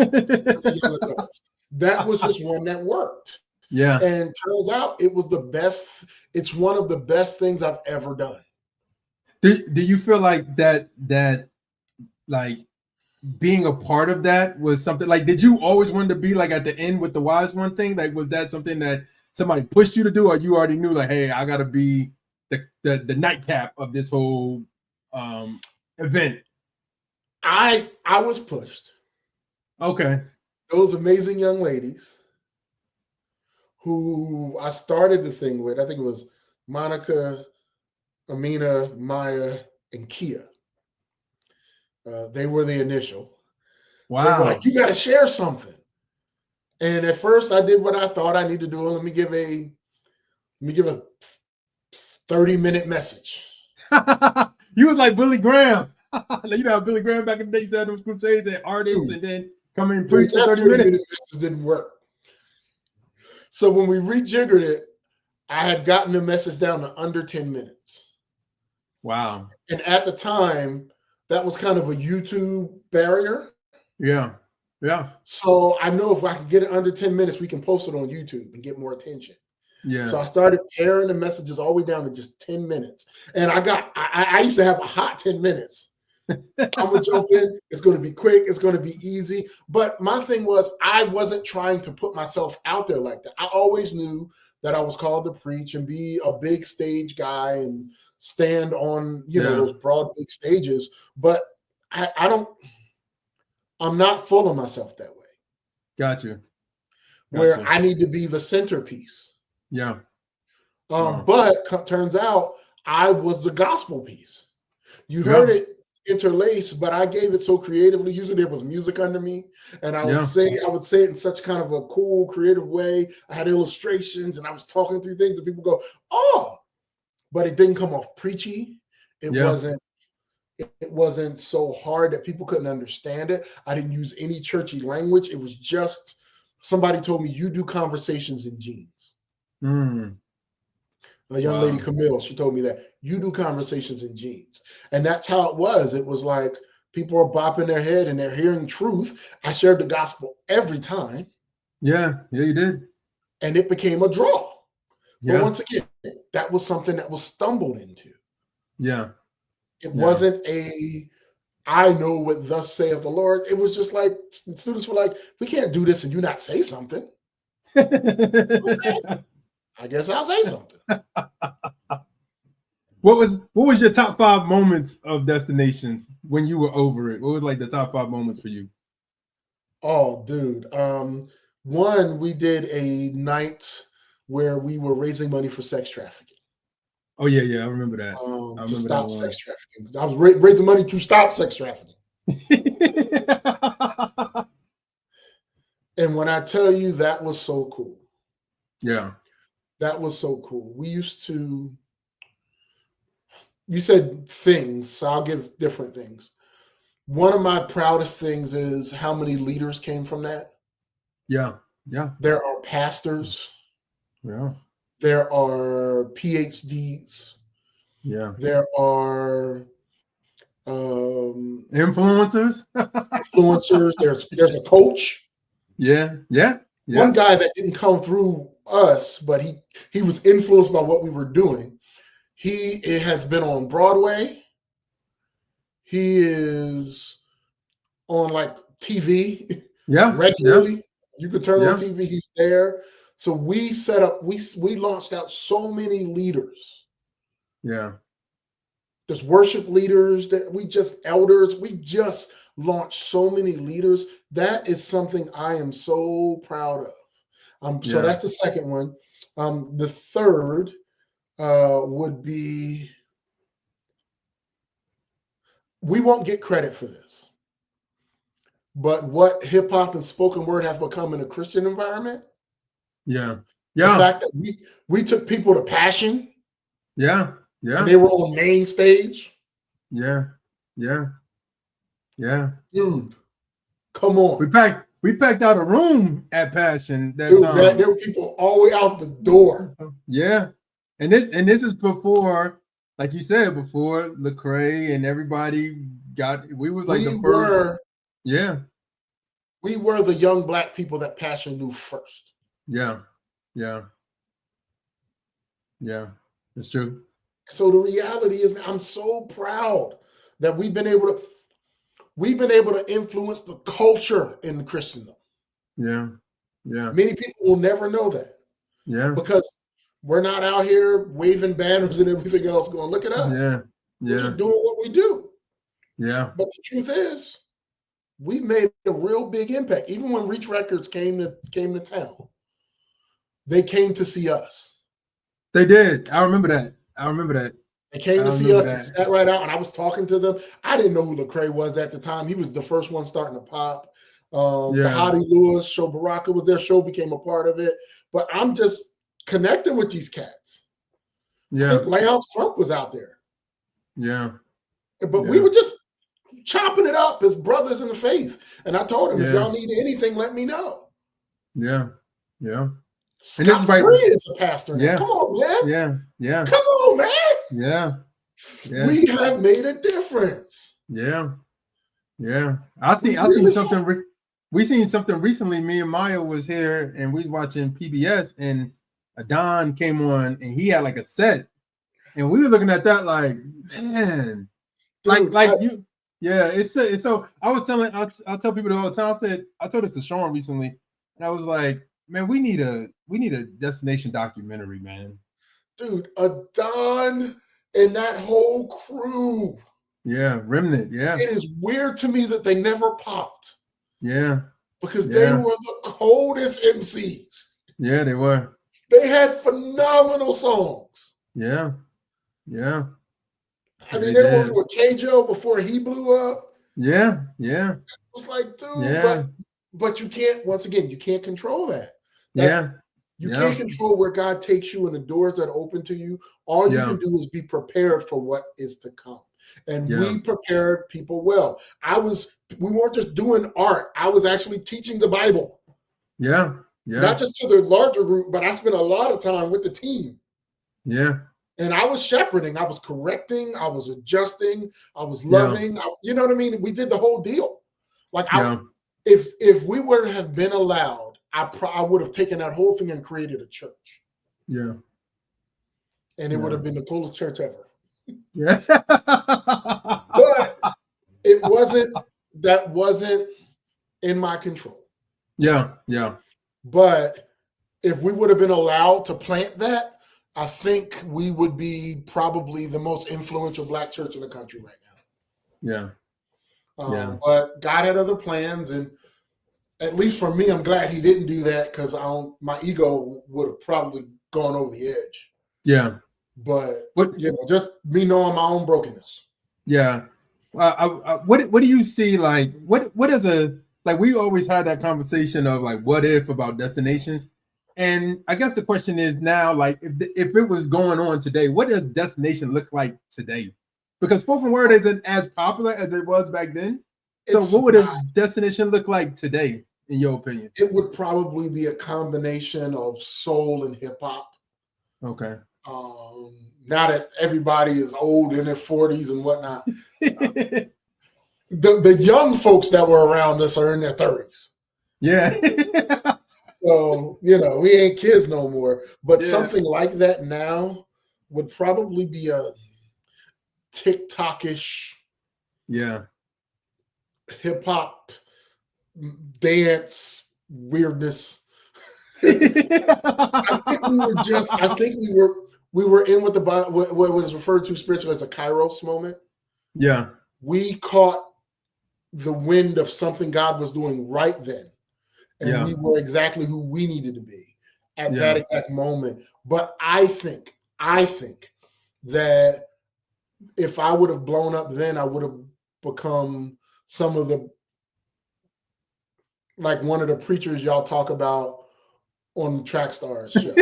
B: was just one that worked.
A: Yeah.
B: And turns out it was the best. It's one of the best things I've ever done.
A: Do you feel like that like being a part of that was something like, did you always want to be like at the end with the wise one thing? Like, was that something that somebody pushed you to do, or you already knew like, hey, I gotta be the nightcap of this whole event?
B: I was pushed.
A: Okay.
B: Those amazing young ladies who I started the thing with, I think it was Monica, Amina, Maya, and Kia. They were the initial.
A: Wow.
B: They were like, you got to share something. And at first I did what I thought I need to do. Let me give a 30-minute message.
A: You was like Billy Graham. You know how Billy Graham back in the day used to have those crusades and artists, and then come in and preach for 30 minutes.
B: Messages didn't work. So when we rejiggered it, I had gotten the message down to under 10 minutes.
A: Wow.
B: And at the time, that was kind of a YouTube barrier.
A: Yeah. Yeah.
B: So I know if I can get it under 10 minutes, we can post it on YouTube and get more attention.
A: Yeah.
B: So I started paring the messages all the way down to just 10 minutes. And I used to have a hot 10 minutes. I'm going to jump in. It's going to be quick. It's going to be easy. But my thing was, I wasn't trying to put myself out there like that. I always knew that I was called to preach and be a big stage guy and stand on, those broad, big stages. But I'm not full of myself that way.
A: Gotcha.
B: Where I need to be the centerpiece.
A: Yeah.
B: But turns out I was the gospel piece. You heard it interlaced, but I gave it so creatively. Usually there was music under me, and I would say it in such kind of a cool, creative way. I had illustrations, and I was talking through things, and people go, "Oh!" But it didn't come off preachy. It wasn't so hard that people couldn't understand it. I didn't use any churchy language. It was just somebody told me, "You do conversations in jeans." A young lady, Camille, she told me that you do conversations in jeans. And that's how it was. It was like people are bopping their head and they're hearing truth. I shared the gospel every time.
A: Yeah, you did.
B: And it became a draw. Yeah. But once again, that was something that was stumbled into.
A: Yeah.
B: It wasn't I know what thus saith the Lord. It was just like students were like, we can't do this and you not say something. Okay. I guess I'll say something.
A: What was your top 5 moments of Destinations when you were over it? What was like the top 5 moments for you?
B: Oh, dude. One, we did a night where we were raising money for sex trafficking.
A: Oh yeah, I remember that.
B: To stop sex trafficking. I was raising money to stop sex trafficking. And when I tell you, that was so cool.
A: Yeah.
B: That was so cool. We used to, you said things, so I'll give different things. One of my proudest things is how many leaders came from that.
A: Yeah.
B: There are pastors.
A: Yeah.
B: There are PhDs.
A: Yeah.
B: There are
A: influencers.
B: There's a coach.
A: Yeah.
B: One guy that didn't come through us, but he was influenced by what we were doing. He has been on Broadway. He is on like TV regularly. Yeah. You could turn on TV, he's there. So we set up, we launched out so many leaders.
A: Yeah.
B: There's worship leaders, elders. We just launched so many leaders. That is something I am so proud of. So that's the second one. The third would be, we won't get credit for this, but what hip hop and spoken word have become in a Christian environment.
A: Yeah.
B: The fact that we took people to Passion.
A: Yeah.
B: And they were on main stage.
A: Yeah.
B: Dude, come on.
A: We packed out a room at Passion that time.
B: There were people all the way out the door.
A: Yeah. And this is before, like you said, before Lecrae and everybody we was like the first.
B: We were the young Black people that Passion knew first.
A: Yeah. It's true.
B: So the reality is, man, I'm so proud that we've been able to influence the culture in Christendom.
A: Yeah. Yeah.
B: Many people will never know that
A: Yeah.
B: because we're not out here waving banners and everything else going, look at us.
A: Yeah.
B: We're
A: Yeah.
B: just doing what we do.
A: Yeah.
B: But the truth is, we made a real big impact. Even when Reach Records came to town, they came to see us.
A: They did. I remember that.
B: They came
A: I
B: to see
A: remember
B: us and
A: that.
B: sat right out, and I was talking to them. I didn't know who Lecrae was at the time. He was the first one starting to pop. The
A: Yeah.
B: Hottie Lewis show, Baraka was there. Show became a part of it. But I'm just connecting with these cats. I
A: Yeah.
B: think Leonce Trump was out there.
A: Yeah.
B: But we were just chopping it up as brothers in the faith. And I told him, if y'all need anything, let me know.
A: Yeah. Yeah.
B: Scott Free is a pastor now.
A: Yeah.
B: Come on, man.
A: Yeah. Yeah.
B: Come on, man.
A: Yeah. Yeah.
B: We have made a difference.
A: Yeah. Yeah. I seen something. We seen something recently. Me and Maya was here and we was watching PBS and Adon came on and he had like a set. And we were looking at that like, man. Dude, it's so I was telling I'll tell people all the time. I told this to Sean recently, and I was like, man, we need a destination documentary, man.
B: Dude, Adon and that whole crew.
A: Yeah, Remnant. Yeah.
B: It is weird to me that they never popped.
A: Yeah.
B: Because they were the coldest MCs.
A: Yeah, they were.
B: They had phenomenal songs.
A: Yeah. Yeah.
B: I mean, they worked with K-Joe before he blew up.
A: Yeah. Yeah.
B: It was like, dude, but you can't, once again, you can't control that. You can't control where God takes you and the doors that open to you. All you can do is be prepared for what is to come. And we prepared people well. We weren't just doing art. I was actually teaching the Bible.
A: Yeah. Yeah.
B: Not just to the larger group, but I spent a lot of time with the team.
A: Yeah.
B: And I was shepherding. I was correcting. I was adjusting. I was loving. You know what I mean? We did the whole deal. Like, if we were to have been allowed, I would have taken that whole thing and created a church.
A: Yeah.
B: And it would have been the coolest church ever.
A: Yeah.
B: But that wasn't in my control.
A: Yeah. Yeah.
B: But if we would have been allowed to plant that, I think we would be probably the most influential Black church in the country right now.
A: Yeah.
B: But God had other plans, and at least for me, I'm glad He didn't do that because my ego would have probably gone over the edge.
A: Yeah.
B: But just me knowing my own brokenness.
A: Yeah. What do you see? Like, what is we always had that conversation of like, what if about destinations? And I guess the question is now, like, if it was going on today, what does destination look like today? Because spoken word isn't as popular as it was back then. So what would a destination look like today, in your opinion?
B: It would probably be a combination of soul and hip hop.
A: Okay.
B: Now that everybody is old in their 40s and whatnot, the young folks that were around us are in their 30s.
A: Yeah.
B: So, we ain't kids no more. But something like that now would probably be a TikTok-ish hip hop dance weirdness. I think we were in what was referred to spiritually as a Kairos moment.
A: Yeah.
B: We caught the wind of something God was doing right then. And we were exactly who we needed to be at that exact moment. But I think that if I would have blown up then, I would have become one of the preachers y'all talk about on the Track Stars show.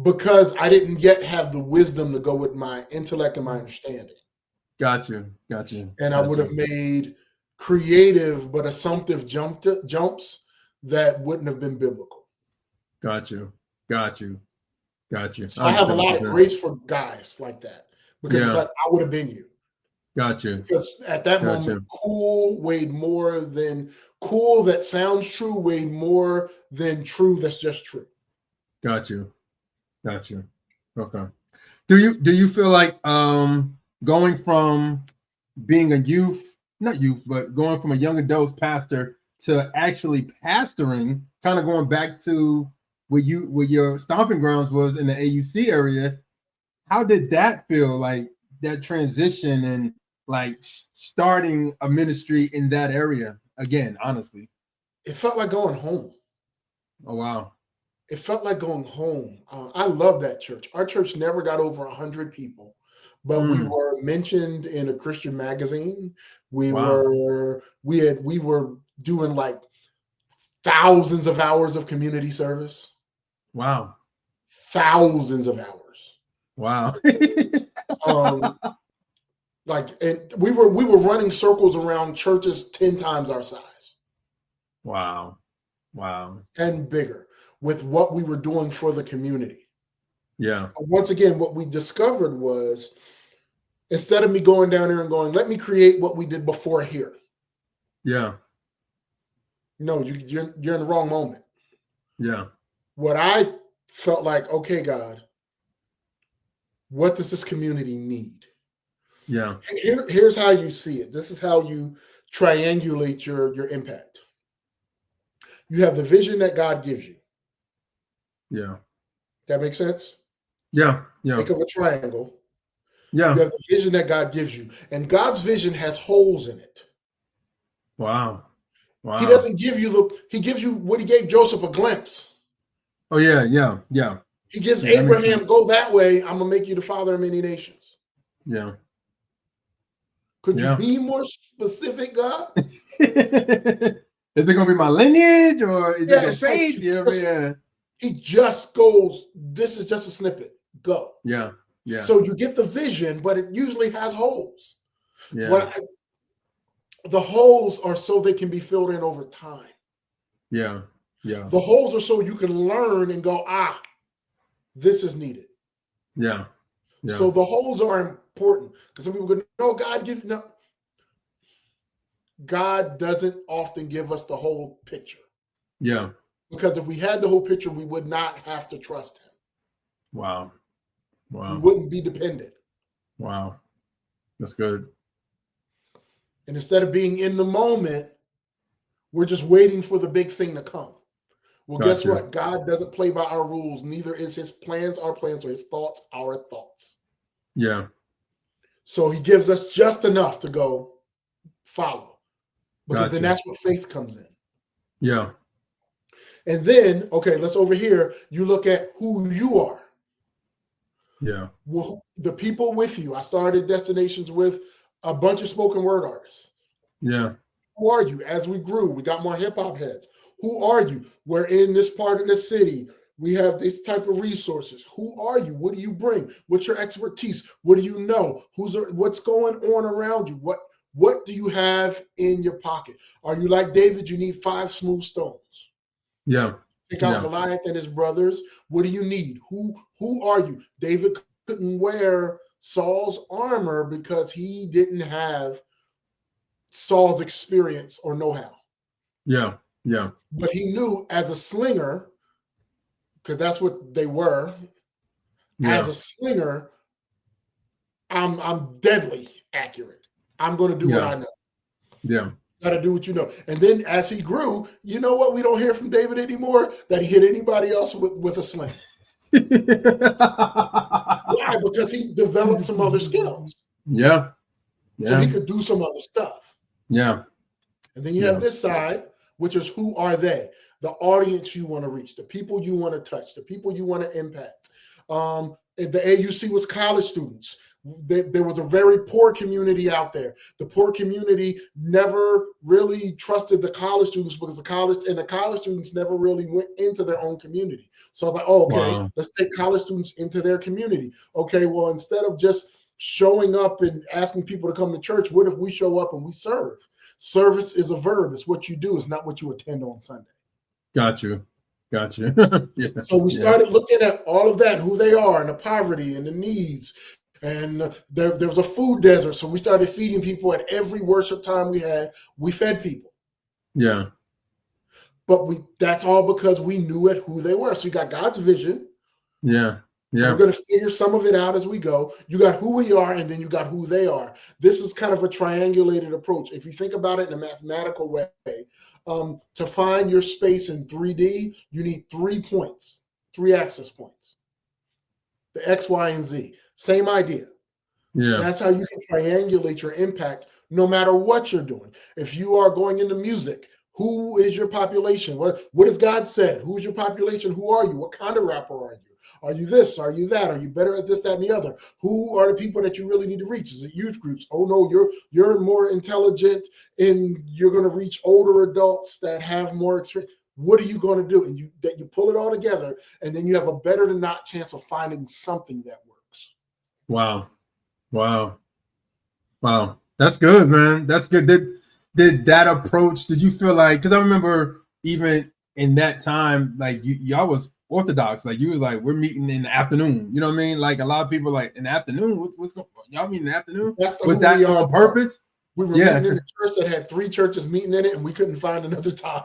B: Because I didn't yet have the wisdom to go with my intellect and my understanding.
A: Got you.
B: And I would have made creative but assumptive jumps that wouldn't have been biblical.
A: Got you.
B: So I have a lot of grace for guys like that because it's like I would have been you.
A: Got you.
B: Because at that moment, cool weighed more than cool that sounds true, weighed more than true that's just true.
A: Got you. Gotcha. Okay. Do you feel like going from being a youth, not youth, but going from a young adult pastor to actually pastoring, kind of going back to where your stomping grounds was in the AUC area? How did that feel, like that transition and like starting a ministry in that area again, honestly?
B: It felt like going home.
A: Oh, wow.
B: It felt like going home. I love that church. Our church never got over 100 people, but we
A: Mm,
B: were mentioned in a Christian magazine.
A: wow.
B: We were doing like thousands of hours of community service.
A: Wow.
B: Thousands of hours.
A: Wow.
B: Um, and we were running circles around churches 10 times our size.
A: Wow. Wow.
B: And bigger with what we were doing for the community.
A: Yeah.
B: But once again, what we discovered was, instead of me going down there and going, let me create what we did before here.
A: Yeah.
B: No, you're in the wrong moment.
A: Yeah.
B: What I felt like, okay, God, what does this community need?
A: Yeah.
B: Here's how you see it. This is how you triangulate your impact. You have the vision that God gives you.
A: Yeah.
B: That makes sense?
A: Yeah. Yeah.
B: Think of a triangle.
A: Yeah.
B: You have the vision that God gives you. And God's vision has holes in it.
A: Wow. Wow.
B: He doesn't give you he gives you what he gave Joseph, a glimpse.
A: Oh, yeah. Yeah. Yeah.
B: He gives
A: Yeah,
B: Abraham, go that way, I'm going to make you the father of many nations.
A: Yeah.
B: Could you
A: Yeah.
B: be more specific, God?
A: Is it going to be my lineage or is it your
B: It's like,
A: faith? You know what I mean? Yeah.
B: he just goes, this is just a snippet. Go.
A: Yeah. Yeah.
B: So you get the vision, but it usually has holes.
A: Yeah.
B: The holes are so they can be filled in over time.
A: Yeah. Yeah.
B: The holes are so you can learn and go, this is needed.
A: Yeah. Yeah.
B: So the holes are important, because some people go, no, God gives, no. God doesn't often give us the whole picture.
A: Yeah.
B: Because if we had the whole picture, we would not have to trust him.
A: Wow. Wow.
B: We wouldn't be dependent.
A: Wow. That's good.
B: And instead of being in the moment, we're just waiting for the big thing to come. Well, guess what? God doesn't play by our rules. Neither is his plans our plans, or his thoughts our thoughts.
A: Yeah.
B: So he gives us just enough to go follow. Because then that's where faith comes in.
A: Yeah.
B: And then, okay, let's over here. You look at who you are.
A: Yeah.
B: Well, the people with you. I started Destinations with a bunch of spoken word artists.
A: Yeah.
B: Who are you? As we grew, we got more hip hop heads. Who are you? We're in this part of the city. We have this type of resources. Who are you? What do you bring? What's your expertise? What do you know? What's going on around you? What do you have in your pocket? Are you like David? You need 5 smooth stones.
A: Yeah.
B: Take out Goliath and his brothers. What do you need? Who are you? David couldn't wear Saul's armor because he didn't have Saul's experience or know-how.
A: Yeah. Yeah.
B: But he knew, as a slinger, because that's what they were. Yeah. As a slinger, I'm deadly accurate. I'm going to do what I know.
A: Yeah.
B: Got to do what you know. And then as he grew, you know what we don't hear from David anymore? That he hit anybody else with a sling. Why? Because he developed some other skills.
A: Yeah. Yeah.
B: So he could do some other stuff.
A: Yeah.
B: And then you have this side, which is who are they? The audience you want to reach, the people you want to touch, the people you want to impact. The AUC was college students. There was a very poor community out there. The poor community never really trusted the college students because the college students never really went into their own community. So I thought, let's take college students into their community. Okay, well, instead of just showing up and asking people to come to church, what if we show up and we serve? Service is a verb. It's what you do. It's not what you attend on Sunday.
A: Got you. Yeah.
B: So we started looking at all of that, who they are, and the poverty and the needs. And there was a food desert. So we started feeding people at every worship time we had. We fed people.
A: Yeah.
B: But that's all because we knew who they were. So you got God's vision.
A: Yeah. Yeah.
B: We're going to figure some of it out as we go. You got who we are, and then you got who they are. This is kind of a triangulated approach. If you think about it in a mathematical way, to find your space in 3D, you need 3 points, 3 access points. The X, Y, and Z. Same idea.
A: Yeah.
B: That's how you can triangulate your impact no matter what you're doing. If you are going into music, who is your population? What has God said? Who's your population? Who are you? What kind of rapper are you? Are you this? Are you that? Are you better at this, that, and the other? Who are the people that you really need to reach? Is it youth groups? Oh no, you're more intelligent and you're going to reach older adults that have more experience. What are you going to do? And you pull it all together, and then you have a better than not chance of finding something that works.
A: Wow. That's good, man. That's good. Did that approach, did you feel like, because I remember even in that time, like y'all was orthodox, like you was like, we're meeting in the afternoon, you know what I mean? Like a lot of people like, in the afternoon, what's going on? Y'all meet in the afternoon? Was that on purpose?
B: We were meeting in a church that had 3 churches meeting in it, and we couldn't find another time.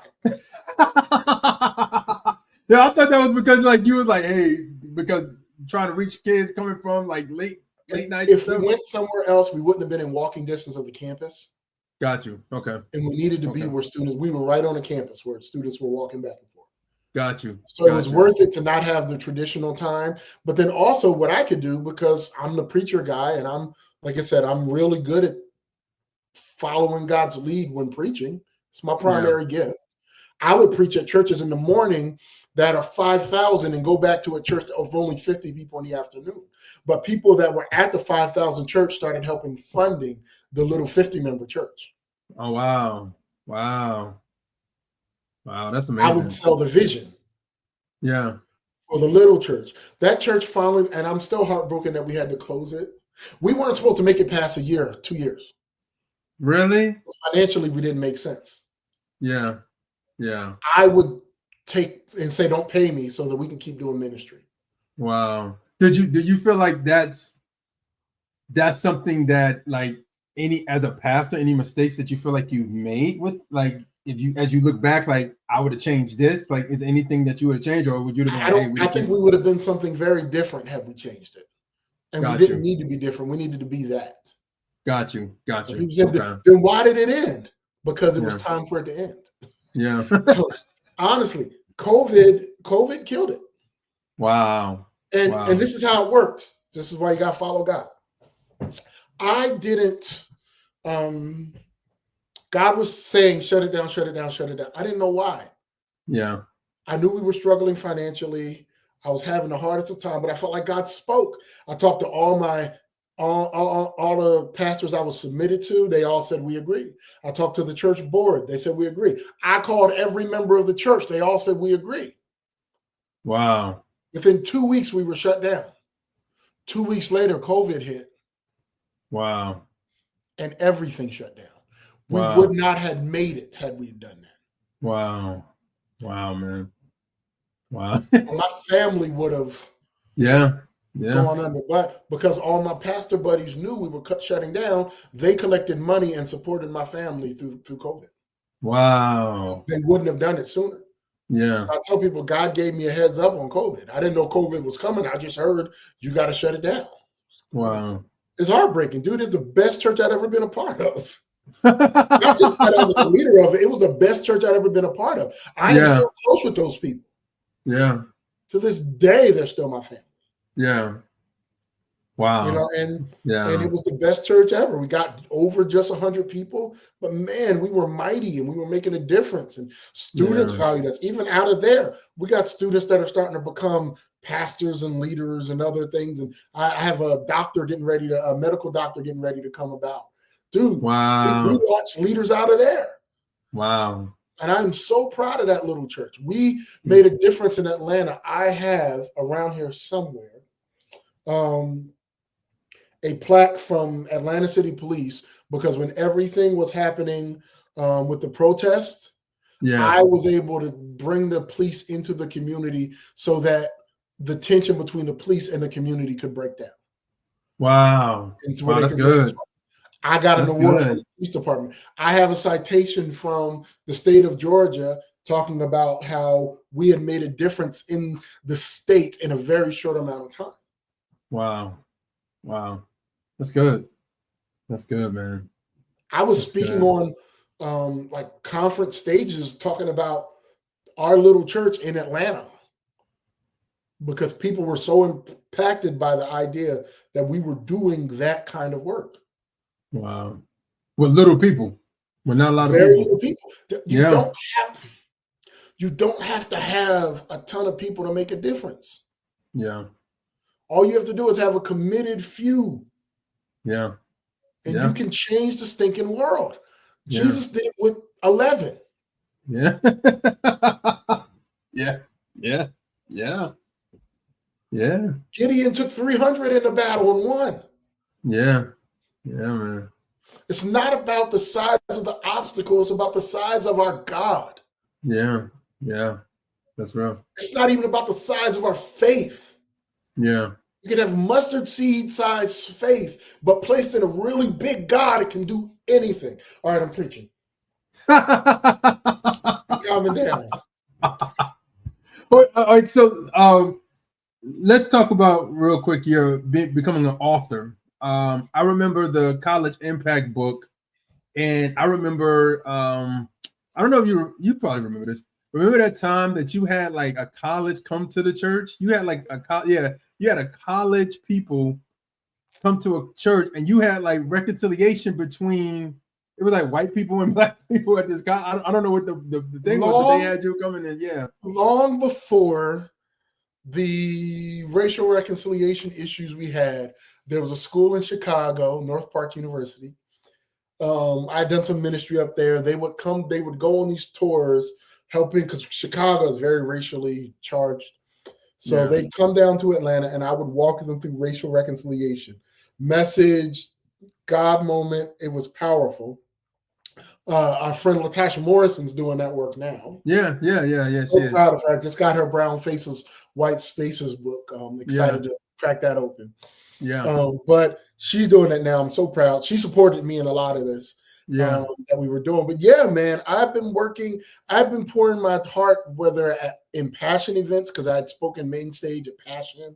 A: Yeah, I thought that was because like you was like, hey, because trying to reach kids coming from like late night.
B: If we went somewhere else, we wouldn't have been in walking distance of the campus.
A: Got you. Okay.
B: And we needed to be where students, we were right on a campus where students were walking back and forth.
A: Got you.
B: So it was worth it to not have the traditional time. But then also what I could do, because I'm the preacher guy, and I'm, like I said, I'm really good at following God's lead when preaching. It's my primary gift. I would preach at churches in the morning that are 5,000 and go back to a church of only 50 people in the afternoon. But people that were at the 5,000 church started helping funding the little 50-member church.
A: Oh, wow. That's amazing.
B: I would sell the vision.
A: Yeah.
B: For the little church. That church finally, and I'm still heartbroken that we had to close it. We weren't supposed to make it past a year, 2 years.
A: Really?
B: Financially, we didn't make sense.
A: Yeah.
B: I would take and say, don't pay me so that we can keep doing ministry.
A: Wow. Did you feel like that's something that, like, as a pastor, any mistakes that you feel like you've made with, like, as you look back, like, I would have changed this, like, is anything that you would have changed, or would you have been,
B: I think we would have been something very different had we changed it. And we didn't need to be different. We needed to be that.
A: Got you.
B: So people said, then why did it end? Because it was time for it to end.
A: Yeah.
B: Honestly, COVID killed it.
A: Wow.
B: And this is how it worked. This is why you got to follow God. I didn't, God was saying, shut it down. I didn't know why.
A: Yeah.
B: I knew we were struggling financially. I was having the hardest time, but I felt like God spoke. I talked to all the pastors I was submitted to. They all said, we agree. I talked to the church board. They said, we agree. I called every member of the church. They all said, we agree.
A: Wow.
B: Within 2 weeks, we were shut down. 2 weeks later, COVID hit.
A: Wow.
B: And everything shut down. We would not have made it had we done that.
A: Wow, man. Wow.
B: My family would have gone under. But because all my pastor buddies knew we were shutting down, they collected money and supported my family through COVID.
A: Wow.
B: They wouldn't have done it sooner.
A: Yeah.
B: I tell people, God gave me a heads up on COVID. I didn't know COVID was coming. I just heard you got to shut it down.
A: Wow.
B: It's heartbreaking, dude. It's the best church I'd ever been a part of. Not just that I was the leader of it. It was the best church I'd ever been a part of. I am still close with those people.
A: Yeah.
B: To this day, they're still my family.
A: Yeah. Wow.
B: You know, and it was the best church ever. We got over just 100 people, but man, we were mighty and we were making a difference. And students valued us. Even out of there, we got students that are starting to become pastors and leaders and other things. And I have a medical doctor getting ready to come about. Dude, we launched leaders out of there.
A: Wow.
B: And I'm so proud of that little church. We made a difference in Atlanta. I have around here somewhere a plaque from Atlanta City Police, because when everything was happening with the protest, I was able to bring the police into the community so that the tension between the police and the community could break down.
A: Wow. That's good.
B: I got an award from the police department. I have a citation from the state of Georgia talking about how we had made a difference in the state in a very short amount of time.
A: Wow. Wow. That's good. That's good, man.
B: I was
A: That's
B: speaking
A: good.
B: on like conference stages talking about our little church in Atlanta because people were so impacted by the idea that we were doing that kind of work.
A: Wow. With little people. With not a lot of
B: Very
A: people.
B: little people.
A: Yeah.
B: You don't have to have a ton of people to make a difference.
A: Yeah.
B: All you have to do is have a committed few.
A: Yeah.
B: And
A: Yeah.
B: you can change the stinking world.
A: Yeah.
B: Jesus did it with 11.
A: Yeah. Yeah. Yeah. Yeah. Yeah.
B: Gideon took 300 in the battle and won.
A: Yeah. Yeah, man.
B: It's not about the size of the obstacle. It's about the size of our God.
A: Yeah. Yeah. That's rough.
B: It's not even about the size of our faith.
A: Yeah.
B: You can have mustard seed size faith, but placed in a really big God, it can do anything. All right, I'm preaching. Calming down.
A: All right, so let's talk about real quick your becoming an author. I remember the College Impact book, and I remember I don't know if you probably remember this. Remember that time that you had like a college come to the church? You had like you had a college people come to a church, and you had like reconciliation between it was like white people and black people at this college. I don't know what the thing was, but they had you coming in, yeah.
B: Long before the racial reconciliation issues we had, there was a school in Chicago, North Park University. I'd done some ministry up there. They would go on these tours helping, because Chicago is very racially charged. So they'd come down to Atlanta and I would walk them through racial reconciliation. Message, God moment. It was powerful. Our friend Latasha Morrison's doing that work now.
A: Yeah.
B: So proud of her. I just got her Brown Faces, White Spaces book. I'm excited to crack that open.
A: Yeah.
B: But she's doing it now. I'm so proud. She supported me in a lot of this that we were doing. But yeah, man, I've been pouring my heart, whether in Passion events, because I had spoken main stage at Passion.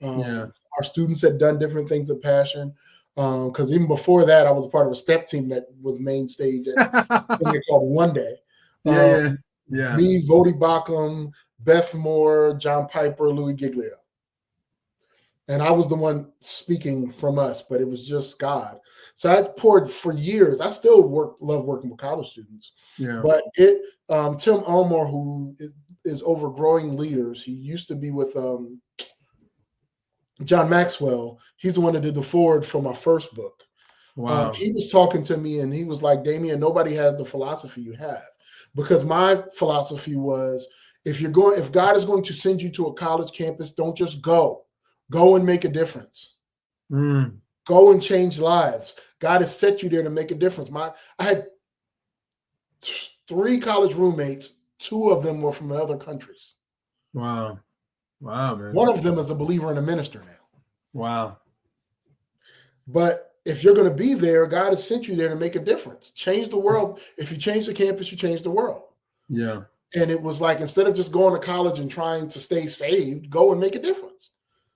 B: Our students had done different things at Passion. Because even before that, I was a part of a step team that was main stage at something called One Day. Me, Vody Bacham, Beth Moore, John Piper, Louis Giglio. And I was the one speaking from us, but it was just God. So I poured for years. I still love working with college students.
A: Yeah.
B: But Tim Elmore, who is over Growing Leaders, he used to be with John Maxwell. He's the one that did the forward for my first book.
A: Wow.
B: He was talking to me and he was like, Damian, nobody has the philosophy you have. Because my philosophy was, if God is going to send you to a college campus, don't just go. Go and make a difference. Go and change lives. God has set you there to make a difference. I had 3 college roommates. 2 of them were from other countries.
A: Wow, man.
B: One of them is a believer and a minister now.
A: Wow.
B: But if you're going to be there, God has sent you there to make a difference. Change the world. If you change the campus, you change the world.
A: Yeah.
B: And it was like, instead of just going to college and trying to stay saved, go and make a difference.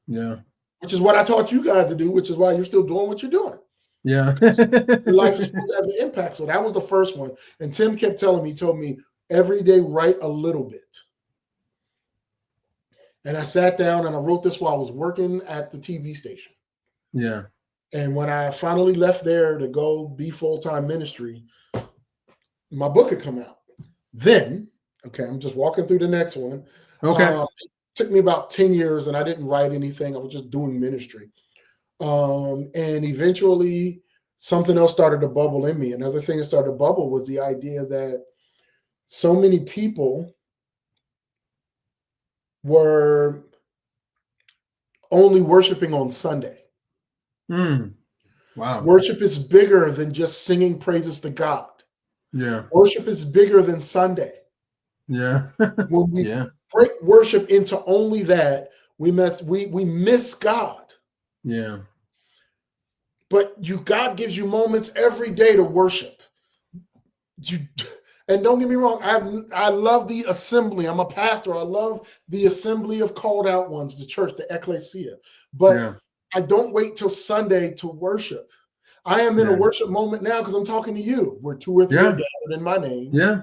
A: Yeah.
B: Which is what I taught you guys to do, which is why you're still doing what you're doing.
A: Yeah.
B: Your life is supposed to have an impact. So that was the first one. And Tim kept telling me, he told me, every day write a little bit. And I sat down and I wrote this while I was working at the TV station.
A: Yeah.
B: And when I finally left there to go be full-time ministry, my book had come out. Then, okay, I'm just walking through the next one.
A: Okay.
B: It took me about 10 years and I didn't write anything. I was just doing ministry. And eventually something else started to bubble in me. Another thing that started to bubble was the idea that so many people were only worshiping on Sunday.
A: Wow.
B: Worship is bigger than just singing praises to God.
A: Yeah.
B: Worship is bigger than Sunday.
A: Yeah.
B: When we break worship into only that, we miss God.
A: Yeah.
B: But God gives you moments every day to worship. And don't get me wrong, I love the assembly. I'm a pastor. I love the assembly of called out ones, the church, the ecclesia. But I don't wait till Sunday to worship. I am in a worship moment now because I'm talking to you. Where 2 or 3 are gathered in my name.
A: Yeah.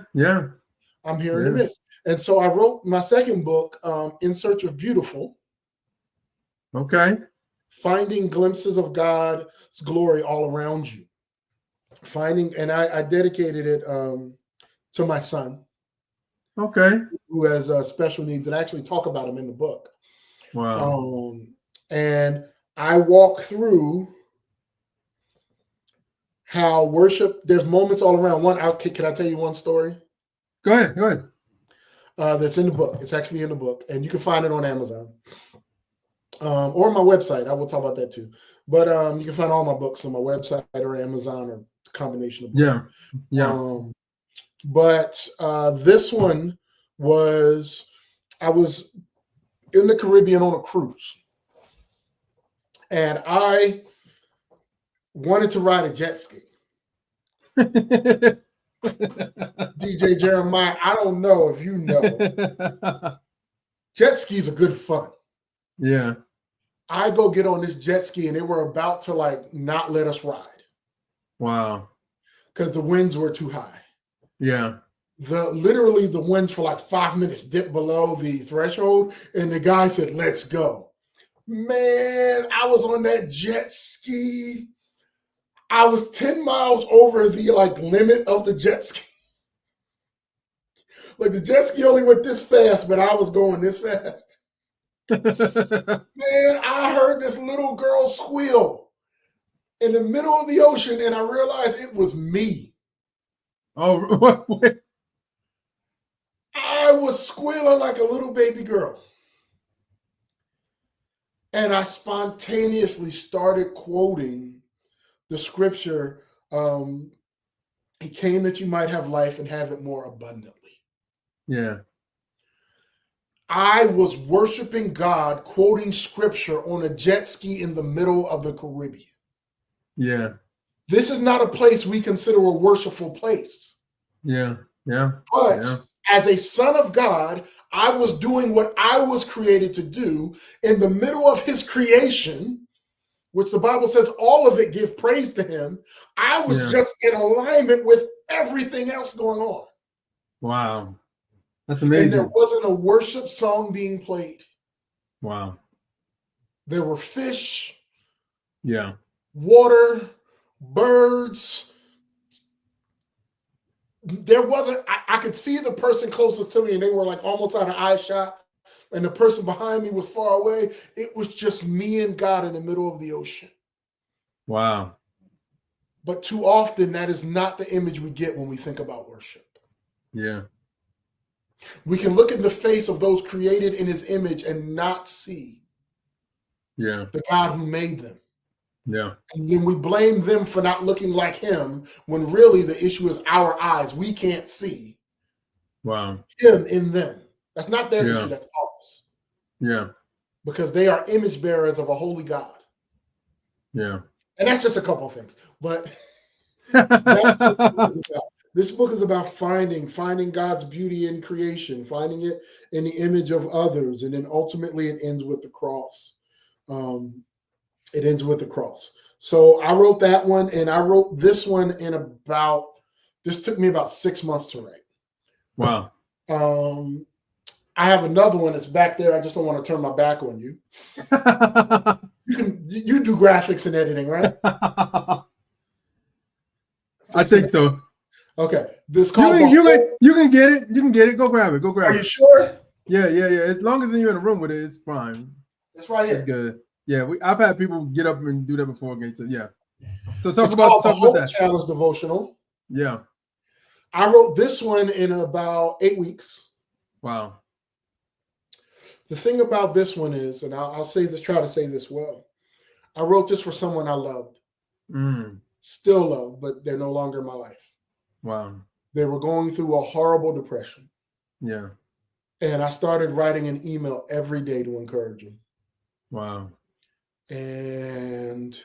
B: I'm here in the midst. And so I wrote my second book, In Search of Beautiful.
A: Okay.
B: Finding glimpses of God's glory all around you. And I dedicated it to my son.
A: Okay.
B: Who has special needs, and I actually talk about him in the book.
A: Wow.
B: And I walk through how worship, there's moments all around. Can I tell you one story?
A: Go ahead.
B: That's in the book. It's actually in the book, and you can find it on Amazon or my website. I will talk about that too. But you can find all my books on my website or Amazon, or a combination of both.
A: Yeah.
B: But this one I was in the Caribbean on a cruise, and I wanted to ride a jet ski. DJ Jeremiah, I don't know if you know. Jet skis are good fun.
A: Yeah.
B: I go get on this jet ski, and they were about to not let us ride.
A: Wow.
B: Because the winds were too high.
A: Yeah.
B: Literally the winds for 5 minutes dipped below the threshold, and the guy said, "Let's go." Man, I was on that jet ski. I was 10 miles over the limit of the jet ski. The jet ski only went this fast, but I was going this fast. Man, I heard this little girl squeal in the middle of the ocean, and I realized it was me.
A: Oh, wait.
B: I was squealing like a little baby girl. And I spontaneously started quoting the scripture, He came that you might have life and have it more abundantly.
A: Yeah.
B: I was worshiping God, quoting scripture on a jet ski in the middle of the Caribbean.
A: Yeah.
B: This is not a place we consider a worshipful place.
A: Yeah.
B: But as a son of God, I was doing what I was created to do in the middle of his creation, which the Bible says all of it give praise to him. I was just in alignment with everything else going on.
A: Wow. That's amazing.
B: And there wasn't a worship song being played.
A: Wow.
B: There were fish.
A: Yeah.
B: Water, birds. There wasn't, I could see the person closest to me, and they were almost out of eye shot. And the person behind me was far away. It was just me and God in the middle of the ocean.
A: Wow.
B: But too often, that is not the image we get when we think about worship.
A: Yeah.
B: We can look in the face of those created in his image and not see the God who made them.
A: Yeah.
B: And then we blame them for not looking like him, when really the issue is our eyes. We can't see him in them. That's not their issue, that's ours.
A: Yeah.
B: Because they are image bearers of a holy God.
A: Yeah.
B: And that's just a couple of things. But this book is about finding God's beauty in creation, finding it in the image of others. And then ultimately it ends with the cross. It ends with the cross. So I wrote that one, and I wrote this one this took me about 6 months to write.
A: Wow.
B: I have another one that's back there. I just don't want to turn my back on you. You do graphics and editing, right?
A: I think so.
B: Okay.
A: You can get it. You can get it. Go grab it.
B: Are you sure?
A: Yeah. As long as you're in a room with it, it's fine.
B: It's right here.
A: It's good. Yeah, I've had people get up and do that before. Okay, so yeah. So
B: talk about that challenge devotional.
A: Yeah.
B: I wrote this one in about 8 weeks.
A: Wow.
B: The thing about this one is, and I'll try to say this well. I wrote this for someone I loved. Still love, but they're no longer in my life.
A: Wow.
B: They were going through a horrible depression.
A: Yeah.
B: And I started writing an email every day to encourage them.
A: Wow.
B: And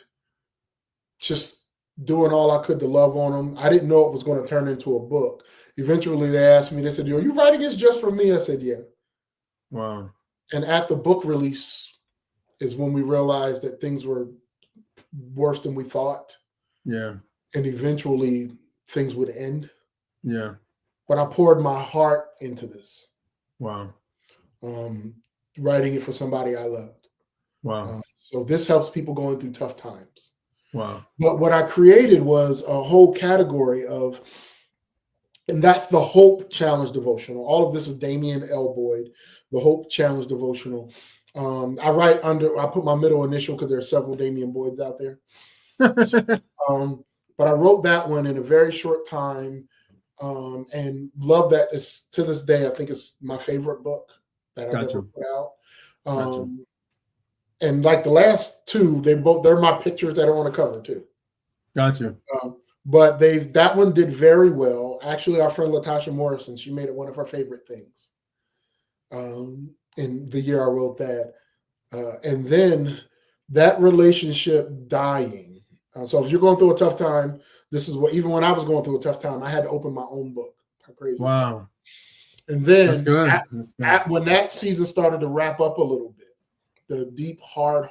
B: just doing all I could to love on them. I didn't know it was going to turn into a book. Eventually, they asked me, they said, "Are you writing this just for me?" I said, "Yeah."
A: Wow.
B: And at the book release is when we realized that things were worse than we thought.
A: Yeah.
B: And eventually things would end.
A: Yeah.
B: But I poured my heart into this.
A: Wow.
B: Writing it for somebody I loved.
A: Wow.
B: So this helps people going through tough times.
A: Wow.
B: But what I created was a whole category of, and that's the Hope Challenge devotional. All of this is Damian L. Boyd, the Hope Challenge devotional. I put my middle initial because there are several Damian Boyds out there. But I wrote that one in a very short time, and love that. It's, to this day, I think it's my favorite book that I've ever put out. And like the last two, they're my pictures that are on the cover too.
A: Gotcha.
B: But that one did very well. Actually, our friend Latasha Morrison, she made it one of her favorite things. In the year I wrote that, and then that relationship dying. So if you're going through a tough time, this is what, even when I was going through a tough time, I had to open my own book. How crazy!
A: Wow.
B: And then
A: That's good.
B: When that season started to wrap up a little bit, the deep, hard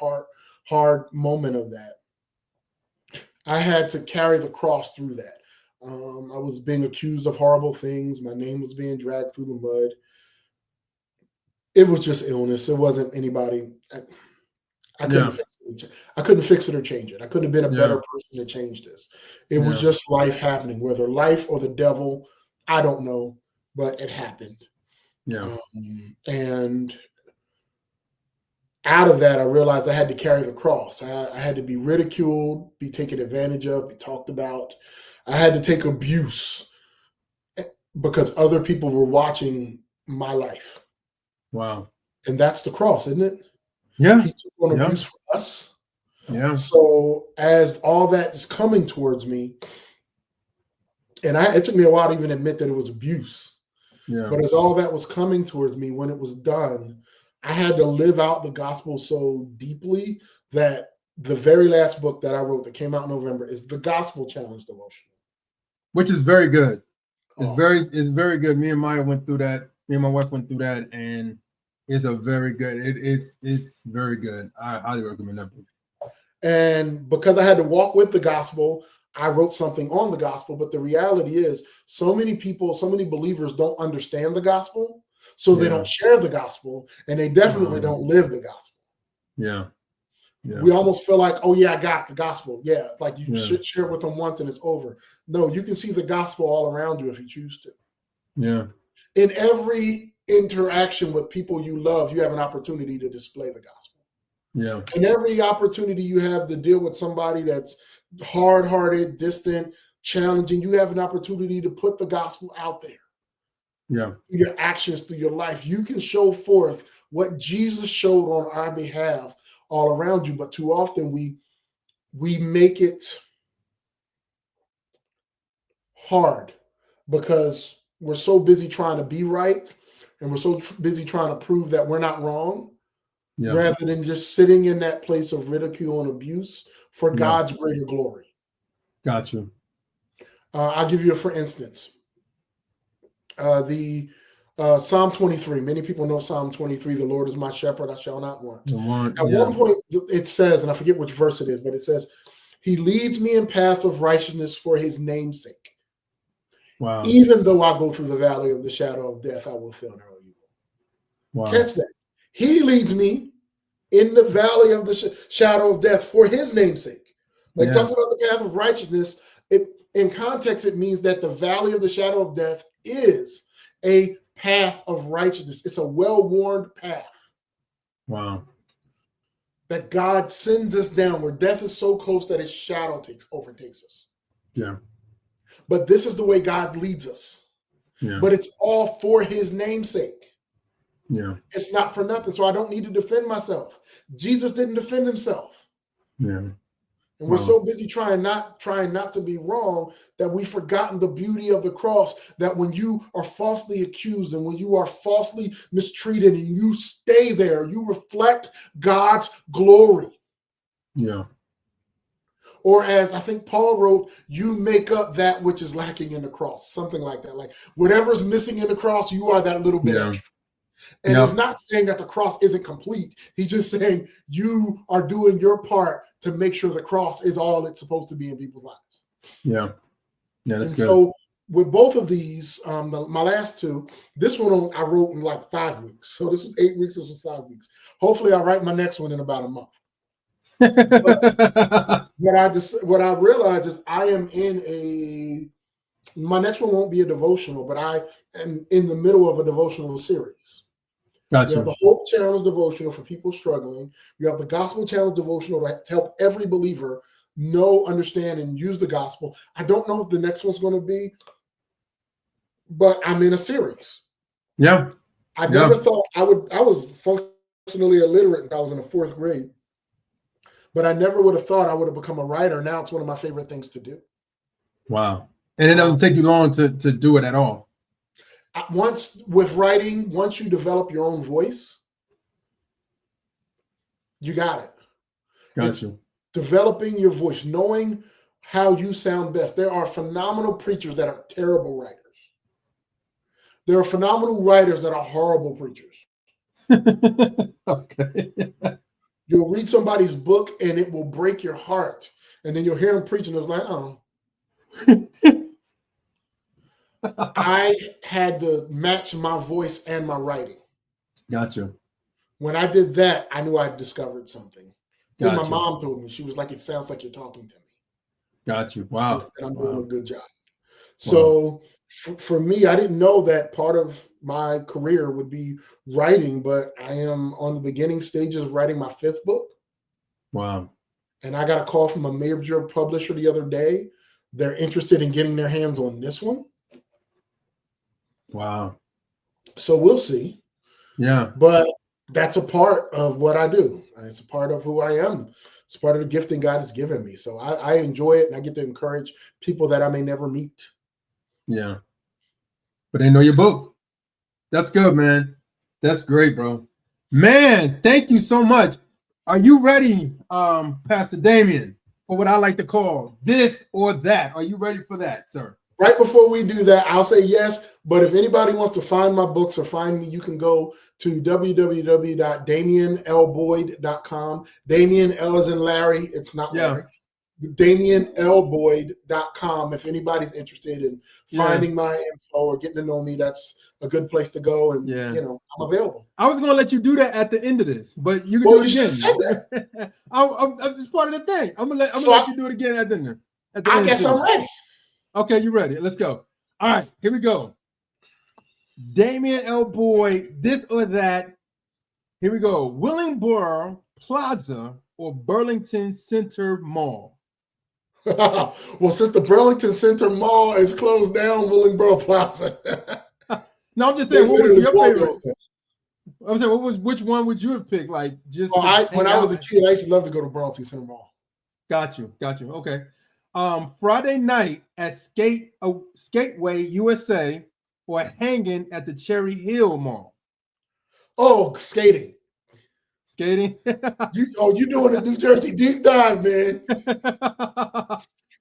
B: moment of that, I had to carry the cross through that. I was being accused of horrible things. My name was being dragged through the mud. It was just illness. It wasn't anybody. I couldn't fix it. I couldn't fix it or change it. I couldn't have been a better person to change this. It was just life happening, whether life or the devil, I don't know, but it happened.
A: Yeah.
B: And out of that, I realized I had to carry the cross. I had to be ridiculed, be taken advantage of, be talked about. I had to take abuse because other people were watching my life.
A: Wow. And
B: that's the cross, isn't it?
A: Yeah.
B: He took on abuse for us.
A: Yeah.
B: So as all that is coming towards me, and it took me a while to even admit that it was abuse. Yeah. But as all that was coming towards me, when it was done, I had to live out the gospel so deeply that the very last book that I wrote that came out in November is the Gospel Challenge devotional,
A: which is very good. It's very good. Me and Maya went through that. Me and my wife went through that, and it's a very good. It's very good. I highly recommend that book.
B: And because I had to walk with the gospel, I wrote something on the gospel. But the reality is, so many people, so many believers don't understand the gospel, so they don't share the gospel, and they definitely don't live the gospel.
A: Yeah.
B: We almost feel like, oh yeah, I got the gospel. Yeah, like you should share it with them once and it's over. No, you can see the gospel all around you if you choose to.
A: Yeah.
B: In every interaction with people you love, you have an opportunity to display the gospel.
A: Yeah.
B: In every opportunity you have to deal with somebody that's hard-hearted, distant, challenging, you have an opportunity to put the gospel out there.
A: Yeah.
B: Through your actions, through your life, you can show forth what Jesus showed on our behalf all around you. But too often we make it hard because we're so busy trying to be right, and we're so busy trying to prove that we're not wrong, rather than just sitting in that place of ridicule and abuse for God's greater glory.
A: Gotcha.
B: I'll give you for instance. The Psalm 23. Many people know Psalm 23. The Lord is my shepherd; I shall not want. At one point, it says, and I forget which verse it is, but it says, "He leads me in paths of righteousness for His name's sake.
A: Wow.
B: Even though I go through the valley of the shadow of death, I will fear no evil." Wow. Catch that. He leads me in the valley of the shadow of death for His name's sake. Like talking about the path of righteousness. In context, it means that the valley of the shadow of death is a path of righteousness. It's a well-worn path.
A: Wow.
B: That God sends us down where death is so close that its shadow overtakes us.
A: Yeah.
B: But this is the way God leads us. Yeah. But it's all for His name's sake.
A: Yeah.
B: It's not for nothing. So I don't need to defend myself. Jesus didn't defend Himself.
A: Yeah.
B: And we're so busy trying not to be wrong that we've forgotten the beauty of the cross, that when you are falsely accused and when you are falsely mistreated and you stay there, you reflect God's glory.
A: Yeah.
B: Or as I think Paul wrote, you make up that which is lacking in the cross, something like that. Like whatever's missing in the cross, you are that little bit extra. And he's not saying that the cross isn't complete. He's just saying you are doing your part to make sure the cross is all it's supposed to be in people's lives.
A: Yeah, that's
B: and
A: good.
B: So with both of these, my last two, this one I wrote in like 5 weeks. So this was 8 weeks, this was 5 weeks. Hopefully I'll write my next one in about a month. But what I realized is I am my next one won't be a devotional, but I am in the middle of a devotional series.
A: Gotcha.
B: You have the Hope Challenge devotional for people struggling. You have the Gospel Challenge devotional to help every believer know, understand, and use the gospel. I don't know what the next one's going to be, but I'm in a series.
A: Yeah.
B: I never thought I was functionally illiterate until I was in the 4th grade, but I never would have thought I would have become a writer. Now it's one of my favorite things to do.
A: Wow. And it doesn't take you long to do it at all.
B: Once you develop your own voice, you got it.
A: Gotcha.
B: Developing your voice, knowing how you sound best. There are phenomenal preachers that are terrible writers. There are phenomenal writers that are horrible preachers.
A: Okay.
B: You'll read somebody's book and it will break your heart. And then you'll hear them preaching. It's like, oh. I had to match my voice and my writing.
A: Gotcha.
B: When I did that, I knew I'd discovered something. Then
A: Gotcha.
B: my mom told me, she was like, it sounds like you're talking to me.
A: Got you. Wow.
B: And I'm doing a good job. So for me, I didn't know that part of my career would be writing, but I am on the beginning stages of writing my 5th book.
A: Wow.
B: And I got a call from a major publisher the other day. They're interested in getting their hands on this one.
A: Wow.
B: So we'll see.
A: Yeah.
B: But that's a part of what I do. It's a part of who I am. It's part of the gifting God has given me. So I enjoy it, and I get to encourage people that I may never meet.
A: Yeah. But they know your book. That's good, man. That's great, bro. Man, thank you so much. Are you ready, Pastor Damian, for what I like to call this or that? Are you ready for that, sir?
B: Right before we do that, I'll say yes. But if anybody wants to find my books or find me, you can go to www.damianlboyd.com. Damian, L as in Larry. It's not Larry. DamianLboyd.com. If anybody's interested in finding my info or getting to know me, that's a good place to go. And, I'm available.
A: I was going to let you do that at the end of this, but you can do it again. I'm just part of the thing. I'm gonna let you do it again at the end.
B: I guess I'm ready.
A: Okay, you ready? Let's go. All right, here we go. Damian L. Boyd, this or that. Here we go. Willingboro Plaza or Burlington Center Mall?
B: Well, since the Burlington Center Mall is closed down, Willingboro Plaza.
A: No, I'm just saying, what was your favorite? I was saying, which one would you have picked? Like, just
B: when I was a kid, I used to love to go to Burlington Center Mall.
A: Got you. Okay. Friday night at Skateway USA or hanging at the Cherry Hill Mall?
B: Oh, skating.
A: Skating?
B: You're doing a New Jersey deep dive, man.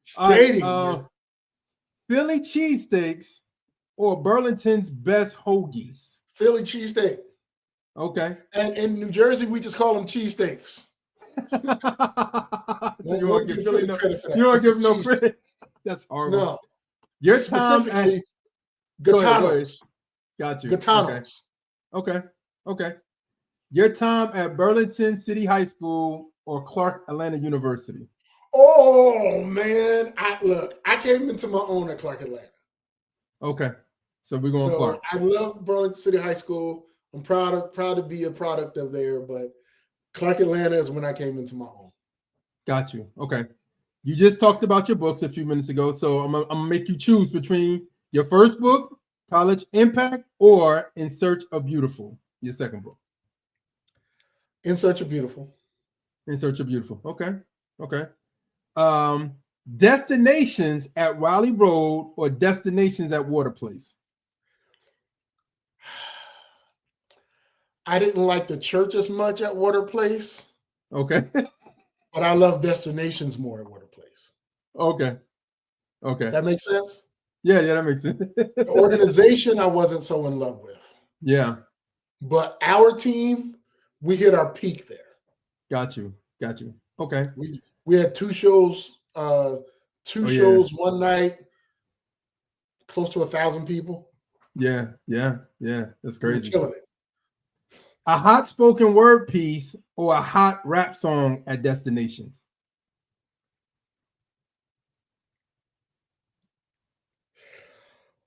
B: Skating. Man.
A: Philly cheesesteaks or Burlington's best hoagies?
B: Philly cheesesteak.
A: Okay.
B: And in New Jersey, we just call them cheesesteaks.
A: So you don't give Philly no credit for that. You don't give no credit. That's horrible.
B: No.
A: Your time at
B: Gitanos.
A: Got you.
B: Gitanos.
A: Okay. Your time at Burlington City High School or Clark Atlanta University?
B: Oh man, I came into my own at Clark Atlanta.
A: Okay, so we're going Clark.
B: I love Burlington City High School. I'm proud to be a product of there, but Clark Atlanta is when I came into my own.
A: Got you. Okay, you just talked about your books a few minutes ago, so I'm gonna make you choose between your first book, College Impact, or In Search of Beautiful, your second book.
B: In Search of Beautiful.
A: In Search of Beautiful. Okay. Destinations at Raleigh Road or Destinations at Water Place?
B: I didn't like the church as much at Water Place.
A: Okay.
B: But I love Destinations more at Water Place.
A: Okay.
B: That makes sense?
A: Yeah, that makes sense.
B: The organization I wasn't so in love with.
A: Yeah.
B: But our team, we hit our peak there.
A: Got you. Okay.
B: We had two shows, one night, close to 1,000 people.
A: Yeah. That's
B: We were
A: crazy.
B: killing it.
A: A hot spoken word piece or a hot rap song at destinations?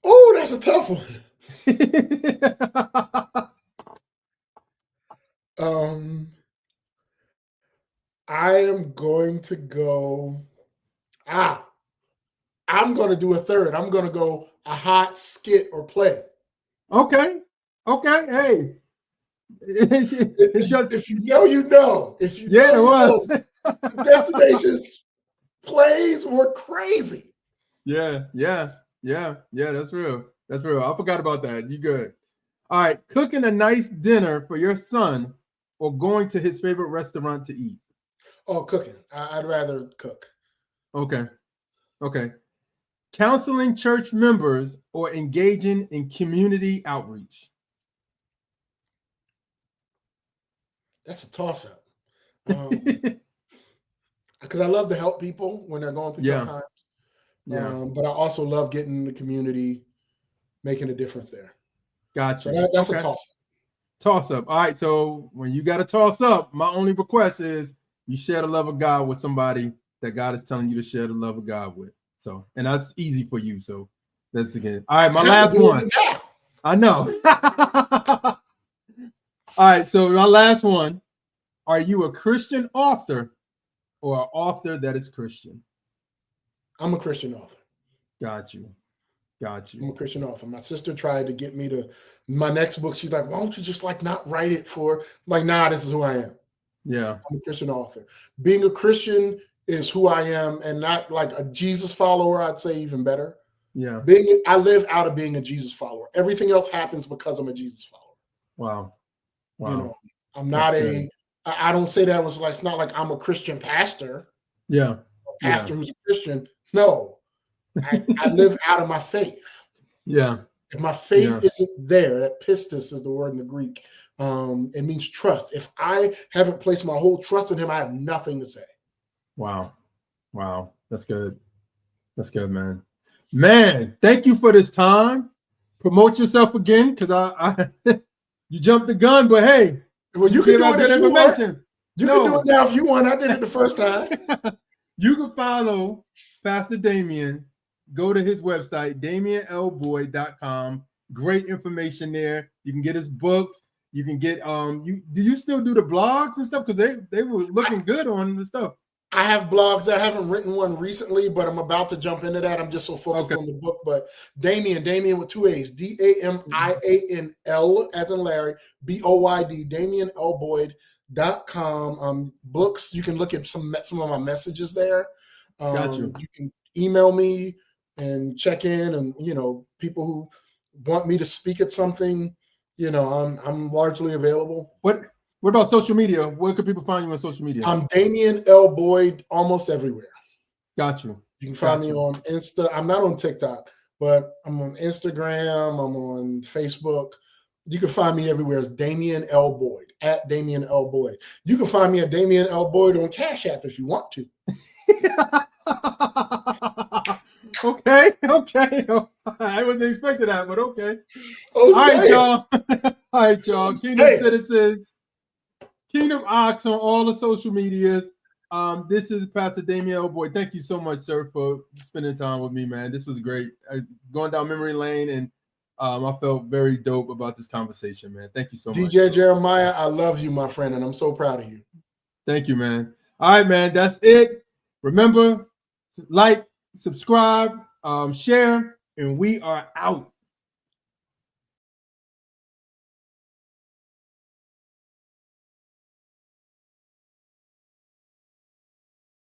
B: Oh, that's a tough one. I am going to go. I'm going to do a third. I'm going to go a hot skit or play.
A: Okay. Hey.
B: If you know, you know. If you
A: yeah,
B: know,
A: it was.
B: Destinations plays were crazy.
A: Yeah. That's real. I forgot about that. You good? All right. Cooking a nice dinner for your son or going to his favorite restaurant to eat?
B: Oh, cooking. I'd rather cook.
A: Okay. Counseling church members or engaging in community outreach?
B: That's a toss-up. Because I love to help people when they're going through tough times. But I also love getting in the community, making a difference there.
A: Gotcha.
B: So that's a toss-up.
A: Toss-up. All right. So when you got to toss up, my only request is you share the love of God with somebody that God is telling you to share the love of God with. So, and that's easy for you. So that's again. All right. My last one. I know. All right. So my last one. Are you a Christian author or an author that is Christian?
B: I'm a Christian author.
A: Got you.
B: I'm a Christian author. My sister tried to get me to my next book. She's like, why don't you just not write it for? I'm like, nah, this is who I am.
A: Yeah.
B: I'm a Christian author. Being a Christian is who I am, and not like a Jesus follower. I'd say even better.
A: Yeah.
B: I live out of being a Jesus follower. Everything else happens because I'm a Jesus follower.
A: Wow.
B: You know, I'm not I don't say that was like, it's not like I'm a Christian pastor.
A: Yeah.
B: A pastor who's a Christian. No, I live out of my faith.
A: Yeah.
B: If my faith isn't there, that pistis is the word in the Greek. It means trust. If I haven't placed my whole trust in him, I have nothing to say.
A: Wow. That's good. Man. Thank you for this time. Promote yourself again, because I you jumped the gun, but hey,
B: well, you can do it if you want. You can do it now if you want. I did it the first time.
A: You can follow Pastor Damian. Go to his website, DamianLBoyd.com. Great information there. You can get his books. You can get do you still do the blogs and stuff? Because they were looking good on the stuff.
B: I have blogs. I haven't written one recently, but I'm about to jump into that. I'm just so focused on the book. But Damian with 2 A's, DAMIANL as in Larry, BOYD, DamianLBoyd.com. Books, you can look at some of my messages there. You can email me and check in, and people who want me to speak at something, I'm largely available.
A: What about social media? Where could people find you on social media?
B: I'm Damian L. Boyd almost everywhere.
A: Got you.
B: You can find me on Insta. I'm not on TikTok, but I'm on Instagram. I'm on Facebook. You can find me everywhere as Damian L. Boyd, at Damian L. Boyd. You can find me at Damian L. Boyd on Cash App if you want to.
A: Okay. I wasn't expecting that, but okay. All right, y'all. Kingdom Citizens, Kingdom Ox on all the social medias. This is Pastor Damian L. Boyd. Thank you so much, sir, for spending time with me, man. This was great. Going down memory lane, and I felt very dope about this conversation, man. Thank you so much.
B: DJ Jeremiah, I love you, my friend, and I'm so proud of you.
A: Thank you, man. All right, man. That's it. Remember, like, subscribe, share, and we are out.